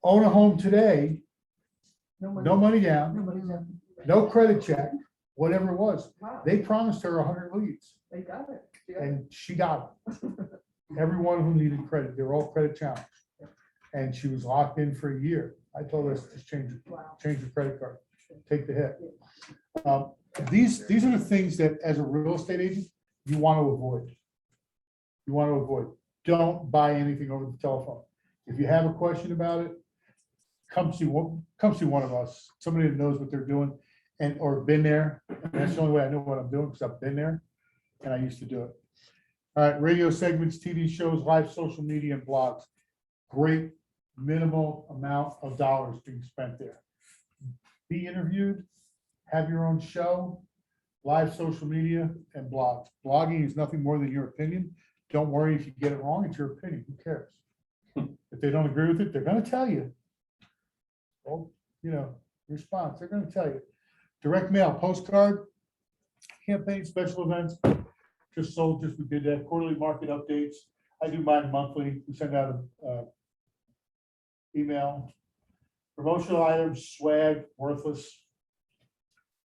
own a home today, no money down, Nobody knows. no credit check, whatever it was. Wow, They promised her 100 leads they got it. Yeah. and she got them. Every one of them needed credit. They were all credit challenged. And she was locked in for a year. I told her, just change your credit card, take the hit. These are the things that as a real estate agent, you want to avoid. You want to avoid. Don't buy anything over the telephone. If you have a question about it, come see one of us, somebody that knows what they're doing and, or been there. And that's the only way I know what I'm doing, because I've been there and I used to do it. All right, radio segments, TV shows, live social media and blogs. Great minimal amount of dollars being spent there. Be interviewed, have your own show, live social media and blogs. Blogging is nothing more than your opinion. Don't worry if you get it wrong, it's your opinion, who cares? If they don't agree with it, they're gonna tell you. Well, you know, response, they're gonna tell you. Direct mail, postcard, campaign, special events, just sold, we did that, quarterly market updates. I do mine monthly, we send out a email. Promotional items, swag, worthless.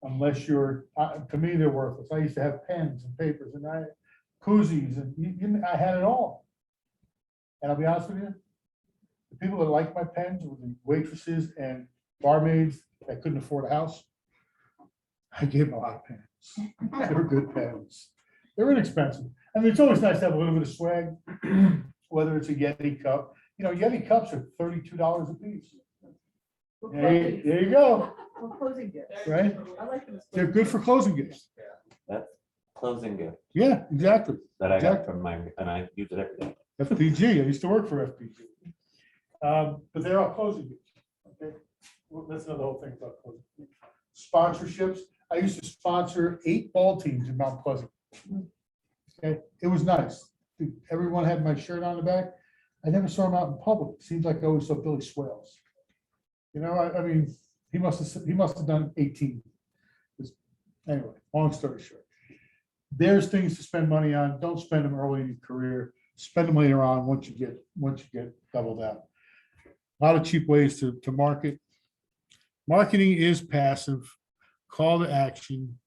Unless you're, to me, they're worthless. I used to have pens and papers and koozies and I had it all. And I'll be honest with you, the people that liked my pens were the waitresses and barmaids that couldn't afford a house. I gave them a lot of pens. They were good pens. They were inexpensive. I mean, it's always nice to have a little bit of swag, whether it's a Yeti cup. You know, Yeti cups are $32 a piece. There you go, Well, closing gifts. right? I like them. as They're closing good for closing gifts. That's closing gift Yeah, exactly. that I got Exactly. from my, and I use it every day. FPG, I used to work for FPG. But they're all closing gifts. Okay, well, that's another whole thing about closing. Sponsorships, I used to sponsor 8 ball teams in Mount Pleasant. Okay, it was nice. Everyone had my shirt on the back. I never saw him out in public. Seems like I always saw Billy Swales. You know, I mean, he must have done 18. Anyway, long story short. There's things to spend money on. Don't spend them early in your career. Spend them later on once you get doubled out. A lot of cheap ways to market. Marketing is passive. Call to action.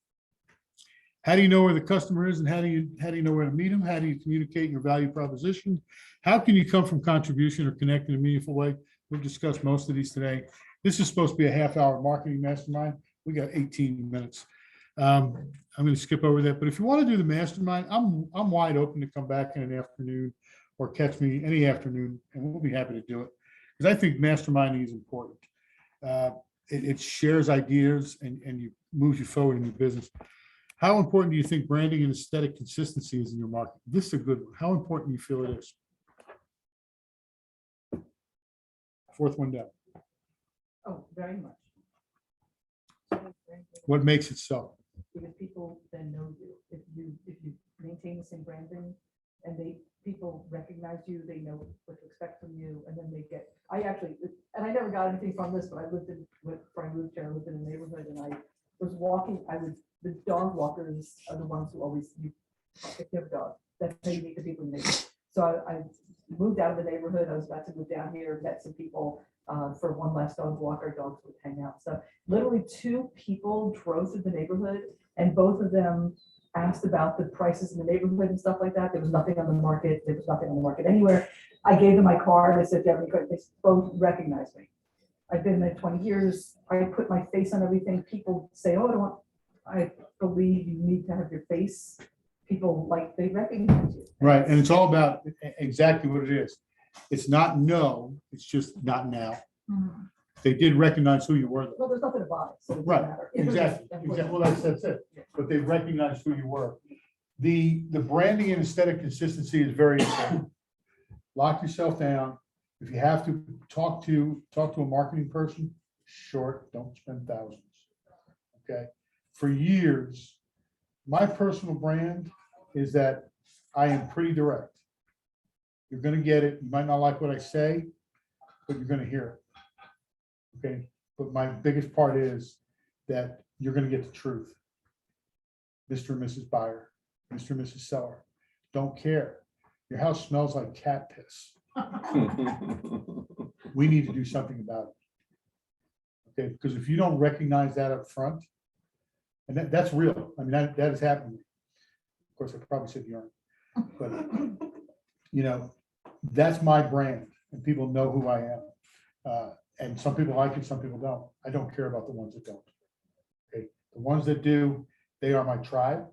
How do you know where the customer is and how do you know where to meet them? How do you communicate your value proposition? How can you come from contribution or connect in a meaningful way? We've discussed most of these today. This is supposed to be a half-hour marketing mastermind. We got 18 minutes. I'm going to skip over that, but if you want to do the mastermind, I'm wide open to come back in an afternoon or catch me any afternoon, and we'll be happy to do it because I think masterminding is important. It shares ideas and you moves you forward in your business. How important do you think branding and aesthetic consistency is in your market? This is a good one. How important do you feel it is? fourth one down. Oh, very much. What makes it so? Because people then know you. If you maintain the same branding and people recognize you, they know what to expect from you, and then they get, I actually, and I never got anything from this, but I lived in, before I moved here, I lived in a neighborhood and I was walking, the dog walkers are the ones who always, if you have a dog, that's how you meet the people in the neighborhood. So I moved out of the neighborhood, I was about to move down here, met some people for one last dog walk, our dogs would hang out. So literally 2 people drove through the neighborhood and both of them asked about the prices in the neighborhood and stuff like that. There was nothing on the market. There was nothing on the market anywhere. I gave them my card. I said, "Do you have any card?" They both recognized me. I've been there 20 years. I put my face on everything. People say, "Oh, I believe you need to have your face." People they recognize you. Right, and it's all about exactly what it is. It's not no, it's just not now. Mhm. They did recognize who you were. though. Well, there's nothing to buy. So it doesn't Right, matter. exactly. Well, that's it. But they recognized who you were. The branding and aesthetic consistency is very important. Lock yourself down. If you have to talk to a marketing person, short, don't spend thousands. Okay. For years, my personal brand is that I am pretty direct. You're gonna get it. You might not like what I say, but you're gonna hear it. Okay, but my biggest part is that you're gonna get the truth. Mr. and Mrs. Buyer, Mr. and Mrs. Seller, don't care. Your house smells like cat piss. We need to do something about it. Okay, because if you don't recognize that up front, and that's real. I mean, that has happened. Of course, I probably said you aren't, but that's my brand and people know who I am. And some people like it, some people don't. I don't care about the ones that don't. Okay, the ones that do, they are my tribe,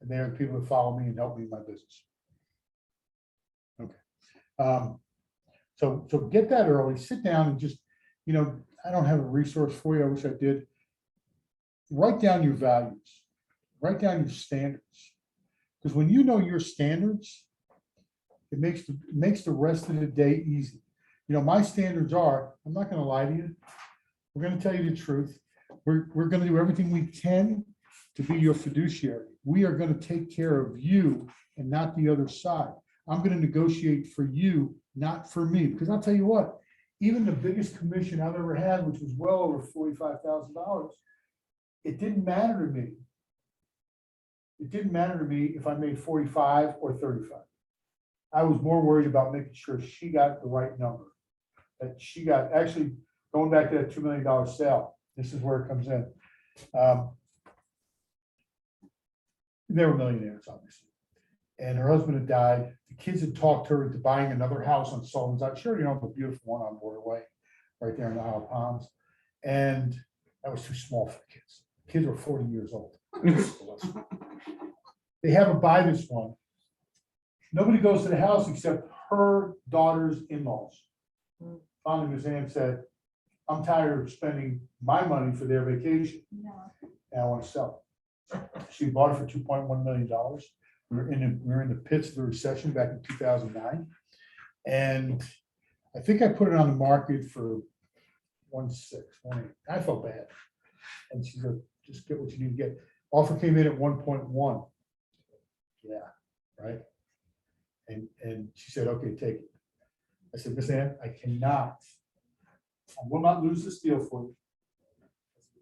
and they are the people that follow me and help me in my business. Okay, so get that early. Sit down and just, I don't have a resource for you. I wish I did. Write down your values. Write down your standards, because when you know your standards, it makes the rest of the day easy. My standards are, I'm not going to lie to you. We're going to tell you the truth. We're going to do everything we can to be your fiduciary. We are going to take care of you and not the other side. I'm going to negotiate for you, not for me, because I'll tell you what, even the biggest commission I've ever had, which was well over $45,000, it didn't matter to me. It didn't matter to me if I made 45 or 35. I was more worried about making sure she got the right number. That she got, actually, going back to that $2 million sale, this is where it comes in. They were millionaires, obviously. And her husband had died. The kids had talked her into buying another house on Sullivan's. I'm sure the beautiful one on Borderway, right there in the Isle of Palms. And that was too small for the kids. The kids were 40 years old. They have her buy this one. Nobody goes to the house except her daughter's in-laws. Finally, Ms. Ann said, "I'm tired of spending my money for their vacation, and I want to sell it." She bought it for $2.1 million. We were in the pits of the recession back in 2009, and I think I put it on the market for 1.6, 1.8. I felt bad, and she said, "Just get what you need to get." Offer came in at 1.1. Yeah, right. And she said, "Okay, take it." I said, "Miss Ann, I will not lose this deal for you.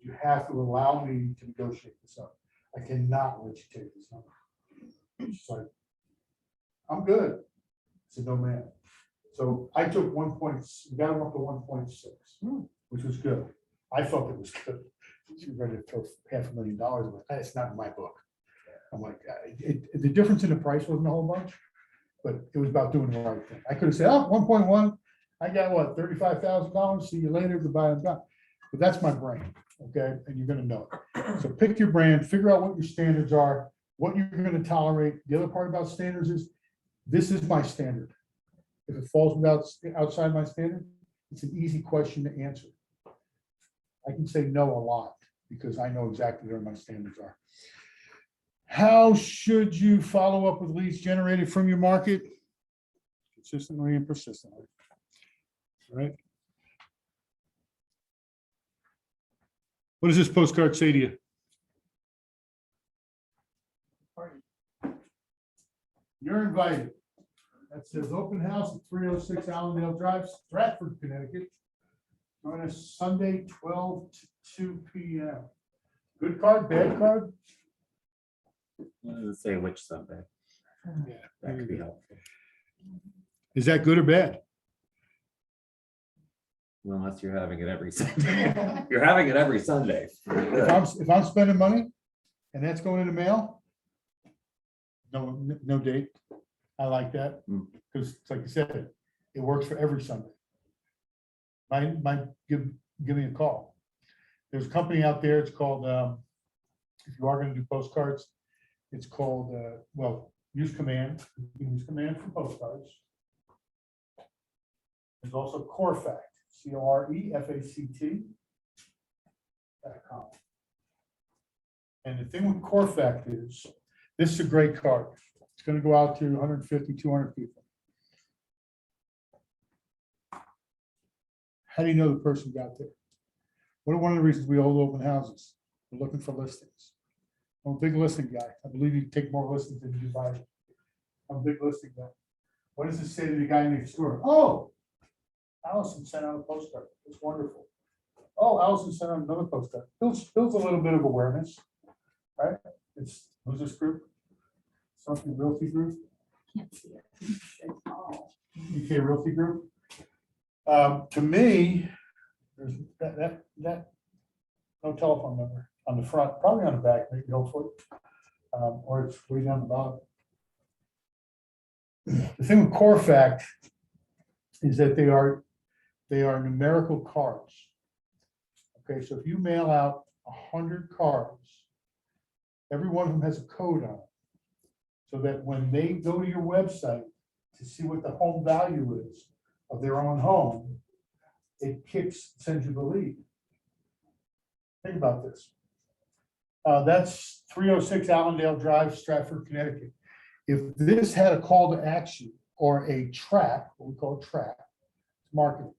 You have to allow me to negotiate this up. I cannot let you take this number." She's like, "I'm good." I said, "No, man." So I took we got him up to 1.6, which was good. I felt it was good. She was ready to throw $500,000 away. It's not in my book. I'm like, the difference in the price wasn't a whole bunch, but it was about doing the right thing. I could have said, "Oh, 1.1, I got what, $35,000, see you later, goodbye, I'm done." But that's my brand, okay? And you're gonna know it. So pick your brand, figure out what your standards are, what you're gonna tolerate. The other part about standards is, this is my standard. If it falls outside my standard, it's an easy question to answer. I can say no a lot because I know exactly where my standards are. How should you follow up with leads generated from your market? Consistently and persistently. Right? What does this postcard say to you? You're invited. That says open house at 306 Allendale Drive, Stratford, Connecticut. Join us Sunday, 12 to 2 p.m. Good card, bad card? What does it say which Sunday? Yeah. That could be helpful. Is that good or bad? Well, unless you're having it every Sunday. You're having it every Sunday. If I'm spending money and that's going in the mail, no date. I like that because it's like you said, it works for every Sunday. Might give me a call. There's a company out there, it's called, if you are gonna do postcards, it's called, well, use Command. You can use Command for postcards. There's also Corefact, COREFACT.com. And the thing with Corefact is, this is a great card. It's gonna go out to 150, 200 people. How do you know the person got there? What are one of the reasons we hold open houses? We're looking for listings. I'm a big listing guy. I believe you take more listings than you buy. I'm a big listing guy. What does it say to the guy next door? Oh, Allison sent out a postcard. It's wonderful. Oh, Allison sent out another postcard. Builds a little bit of awareness, right? It's, who's this group? Something Realty Group? Can't see it. It's small. UK Realty Group. To me, there's that no telephone number on the front, probably on the back, maybe hopefully, or it's way down the bottom. The thing with Corefact is that they are numerical cards. Okay, so if you mail out 100 cards, every one of them has a code on it, so that when they go to your website to see what the home value is of their own home, it sends you the lead. Think about this. That's 306 Allendale Drive, Stratford, Connecticut. If this had a call to action or a trap, what we call a trap, it's marketing,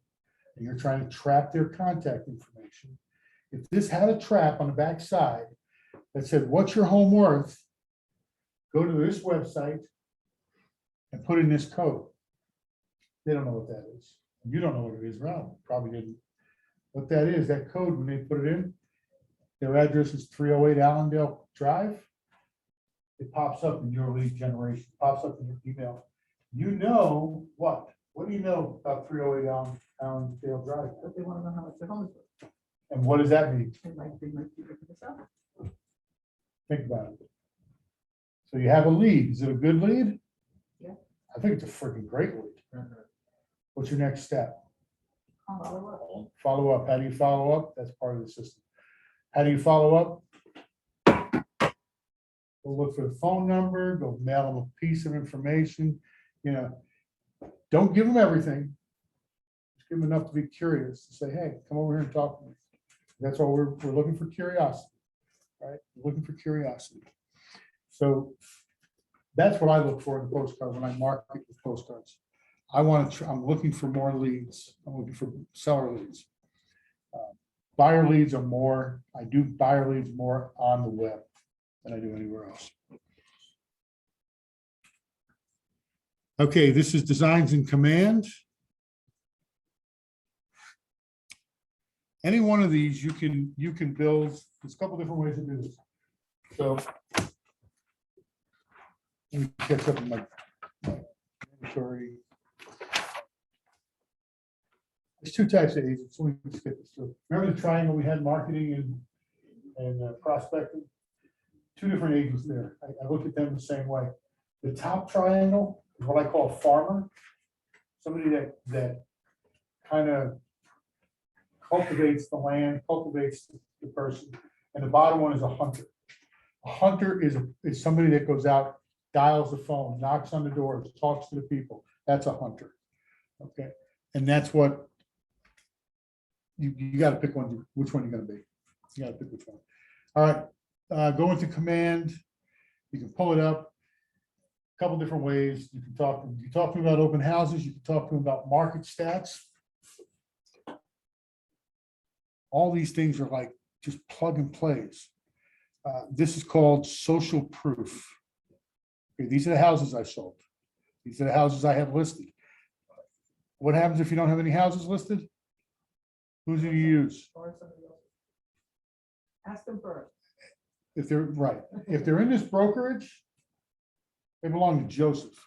and you're trying to trap their contact information. If this had a trap on the back side that said, what's your home worth? Go to this website and put in this code. They don't know what that is. You don't know what it is, Rob, probably didn't. What that is, that code, when they put it in, their address is 308 Allendale Drive. It pops up in your lead generation, pops up in your email. You know what? What do you know about 308 Allendale Drive? But they want to know how much their home is worth. And what does that mean? They might be looking this up. Think about it. So you have a lead. Is it a good lead? Yeah. I think it's a freaking great lead. What's your next step? Follow up. How do you follow up? That's part of the system. How do you follow up? Go look for the phone number, go mail them a piece of information, don't give them everything. Just give them enough to be curious, to say, hey, come over here and talk to me. That's why we're looking for curiosity, right? We're looking for curiosity. So that's what I look for in a postcard when I market with postcards. I'm looking for more leads. I'm looking for seller leads. Buyer leads are more, I do buyer leads more on the web than I do anywhere else. Okay, this is Designs in Command. Any one of these you can build. There's a couple different ways to do this. So let me catch up in my inventory. There's two types of agents. So we can skip this through. Remember the triangle we had, marketing and prospecting? Two different agents there. I look at them the same way. The top triangle is what I call a farmer, somebody that kind of cultivates the land, cultivates the person, and the bottom one is a hunter. A hunter is somebody that goes out, dials the phone, knocks on the doors, talks to the people. That's a hunter. Okay, and that's what you got to pick one. Which one you're going to be? You got to pick which one. All right. Go into Command. You can pull it up a couple different ways. You can talk to them about open houses. You can talk to them about market stats. All these things are like just plug and plays. This is called social proof. Okay, these are the houses I sold. These are the houses I have listed. What happens if you don't have any houses listed? Who's do you use? Or somebody else. Ask them first. If they're right, if they're in this brokerage, they belong to Joseph.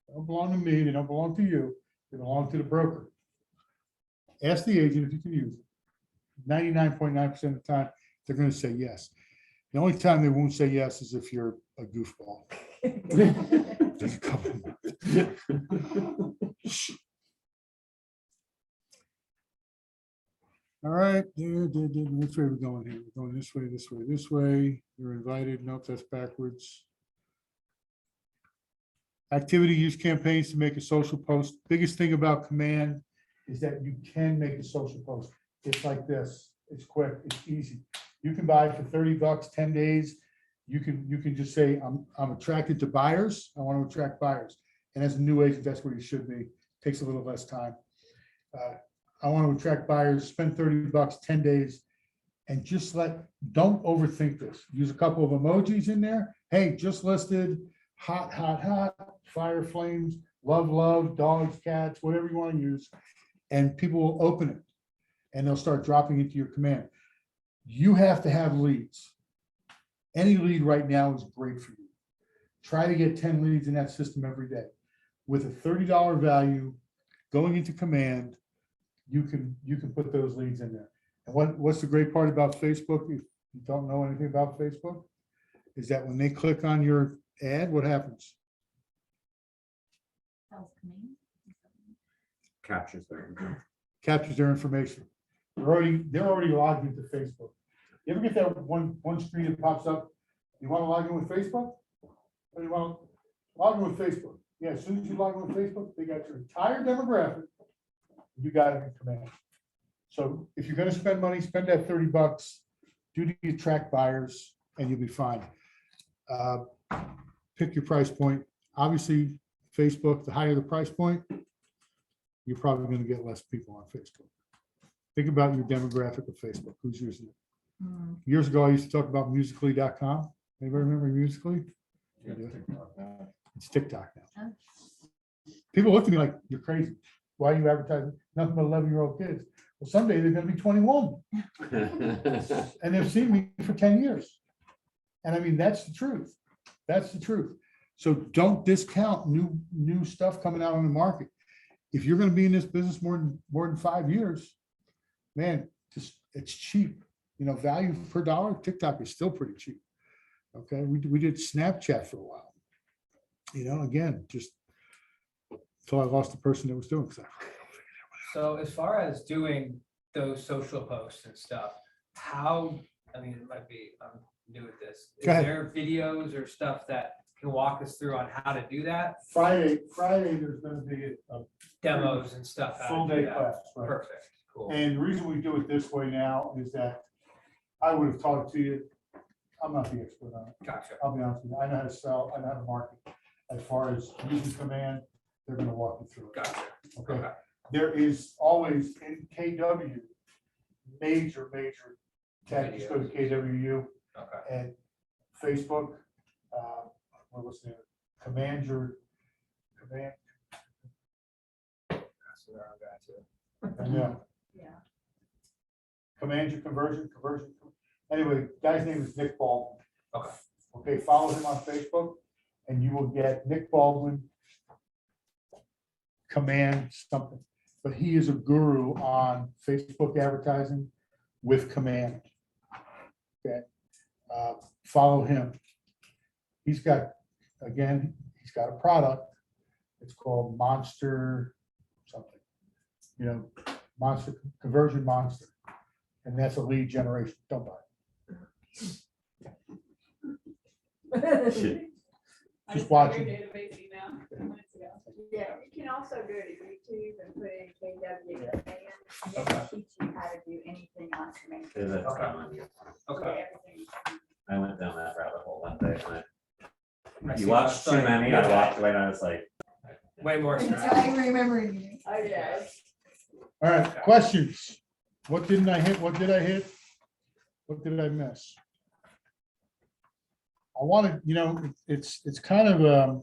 They don't belong to me, they don't belong to you, they belong to the broker. Ask the agent if you can use it. 99.9% of the time, they're gonna say yes. The only time they won't say yes is if you're a goofball. There's a couple. All right, which way are we going here? We're going this way, this way, this way. You're invited. Nope, that's backwards. Activity use campaigns to make a social post. Biggest thing about Command is that you can make a social post. It's like this. It's quick, it's easy. You can buy for $30, 10 days. You can just say, I'm attracted to buyers. I want to attract buyers. And as a new agent, that's where you should be. Takes a little less time. I want to attract buyers, spend $30, 10 days, and just don't overthink this. Use a couple of emojis in there. Hey, just listed, hot, hot, hot, fire flames, love, dogs, cats, whatever you want to use. And people will open it and they'll start dropping into your command. You have to have leads. Any lead right now is great for you. Try to get 10 leads in that system every day. With a $30 value going into command, you can put those leads in there. And what's the great part about Facebook? If you don't know anything about Facebook, is that when they click on your ad, what happens? Captures their. Captures their information. They're already logged into Facebook. You ever get that one screen that pops up? You want to log in with Facebook? Or you want to log in with Facebook? Yeah, as soon as you log in with Facebook, they got your entire demographic. You got it in command. So if you're going to spend money, spend that $30. Do the attract buyers, and you'll be fine. Pick your price point. Obviously, Facebook, the higher the price point, you're probably going to get less people on Facebook. Think about your demographic of Facebook. Who's using it? Years ago, I used to talk about Musical.ly.com. Anybody remember Musical.ly? It's TikTok now. People look at me like, you're crazy. Why are you advertising nothing but 11-year-old kids? Well, someday they're going to be 21. And they've seen me for 10 years. And I mean, that's the truth. That's the truth. So don't discount new stuff coming out on the market. If you're going to be in this business more than 5 years, man, it's cheap. You know, value per dollar, TikTok is still pretty cheap. Okay, we did Snapchat for a while. You know, again, just until I lost the person that was doing it. So as far as doing those social posts and stuff, how, I mean, it might be, I'm new at this. Is Go ahead. there videos or stuff that can walk us through on how to do that? Friday, there's going to be a Demos and stuff. how to full do day that. class. Right? Perfect, cool. And the reason we do it this way now is that I would have talked to you. I'm not the expert on it. Gotcha. I'll be honest with you. I know how to sell, I know how to market. As far as using command, they're going to walk you through it. Gotcha. Okay. Okay. There is always in KW, major tag, just go to KWU Okay. and Facebook. What was the command? That's where I'm going to. And, yeah. Yeah. Command your conversion. Anyway, guy's name is Nick Baldwin. Okay. Okay, follow him on Facebook and you will get Nick Baldwin command something. But he is a guru on Facebook advertising with command. Okay. Follow him. He's got a product. It's called Monster something. You know, Monster Conversion Monster. And that's a lead generation. Don't buy it. Just watch it. Yeah, you can also go to YouTube and put in KW command. And they can teach you how to do anything on command. Yeah, that's Okay. fine. Okay. Everything. I went down that rabbit hole one day. I see You watched that too many, I walked away and I was like, Way more Until stress. I remember you. Oh, yes. All right, questions. What didn't I hit? What did I hit? What did I miss? I wanted, it's kind of,